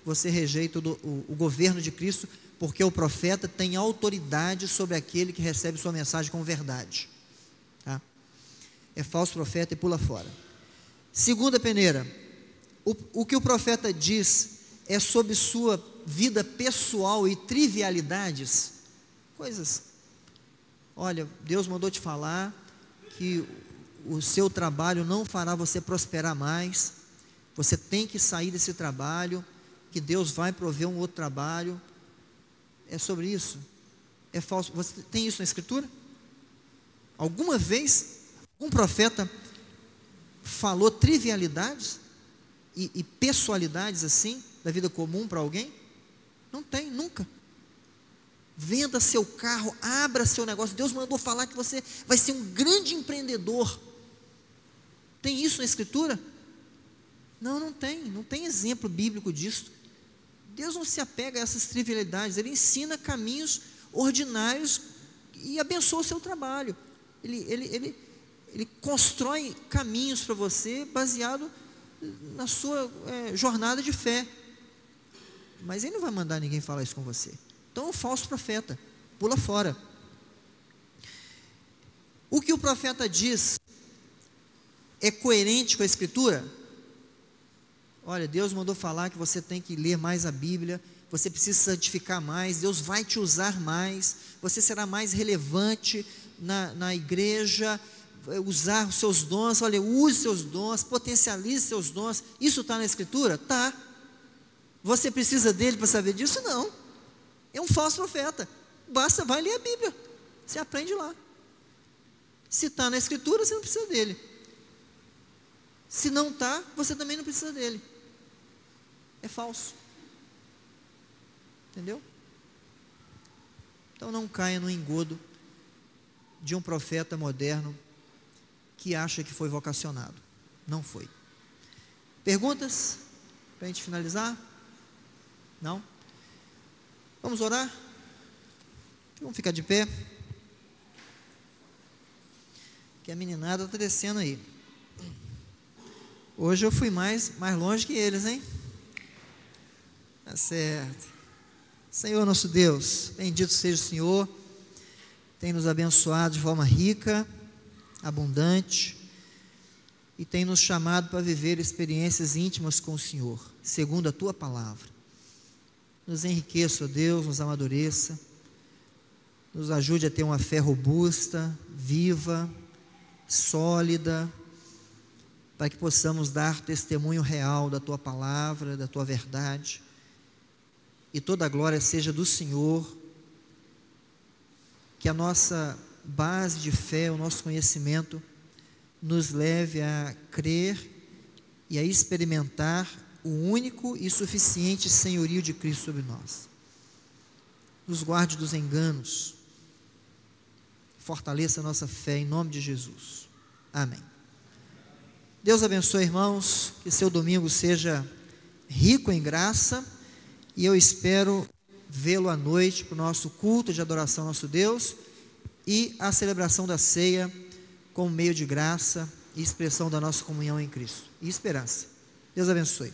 você rejeita o governo de Cristo, porque o profeta tem autoridade sobre aquele que recebe sua mensagem com verdade, tá? É falso profeta e pula fora. Segunda peneira, o que o profeta diz é sobre sua vida pessoal e trivialidades, coisas. Olha, Deus mandou te falar que o seu trabalho não fará você prosperar mais, você tem que sair desse trabalho, que Deus vai prover um outro trabalho. É sobre isso? É falso? Você tem isso na Escritura? Alguma vez um profeta falou trivialidades e pessoalidades assim da vida comum para alguém? Não tem, nunca. Venda seu carro, abra seu negócio. Deus mandou falar que você vai ser um grande empreendedor. Tem isso na Escritura? Não, não tem exemplo bíblico disso. Deus não se apega a essas trivialidades, Ele ensina caminhos ordinários e abençoa o seu trabalho. Ele constrói caminhos para você baseado na sua jornada de fé. Mas Ele não vai mandar ninguém falar isso com você. Então é um falso profeta, pula fora. O que o profeta diz é coerente com a Escritura? Olha, Deus mandou falar que você tem que ler mais a Bíblia, você precisa se santificar mais, Deus vai te usar mais, você será mais relevante na igreja, usar os seus dons. Olha, use seus dons, potencialize seus dons. Isso está na Escritura? Está. Você precisa dele para saber disso? Não. É um falso profeta. Basta, vai ler a Bíblia, você aprende lá. Se está na Escritura, você não precisa dele. Se não está, você também não precisa dele. É falso. Entendeu? Então não caia no engodo de um profeta moderno que acha que foi vocacionado. Não foi. Perguntas? Para a gente finalizar? Não? Vamos orar? Vamos ficar de pé? Que a meninada está descendo aí. Hoje eu fui mais longe que eles, hein? Tá certo. Senhor nosso Deus, bendito seja o Senhor, tem nos abençoado de forma rica, abundante, e tem nos chamado para viver experiências íntimas com o Senhor, segundo a Tua palavra. Nos enriqueça, ó Deus, nos amadureça, nos ajude a ter uma fé robusta, viva, sólida, para que possamos dar testemunho real da Tua palavra, da Tua verdade, e toda a glória seja do Senhor. Que a nossa base de fé, o nosso conhecimento, nos leve a crer e a experimentar o único e suficiente senhorio de Cristo sobre nós. Nos guarde dos enganos, fortaleça a nossa fé em nome de Jesus. Amém. Deus abençoe, irmãos, que seu domingo seja rico em graça, e eu espero vê-lo à noite para o nosso culto de adoração ao nosso Deus e a celebração da ceia como meio de graça e expressão da nossa comunhão em Cristo e esperança. Deus abençoe.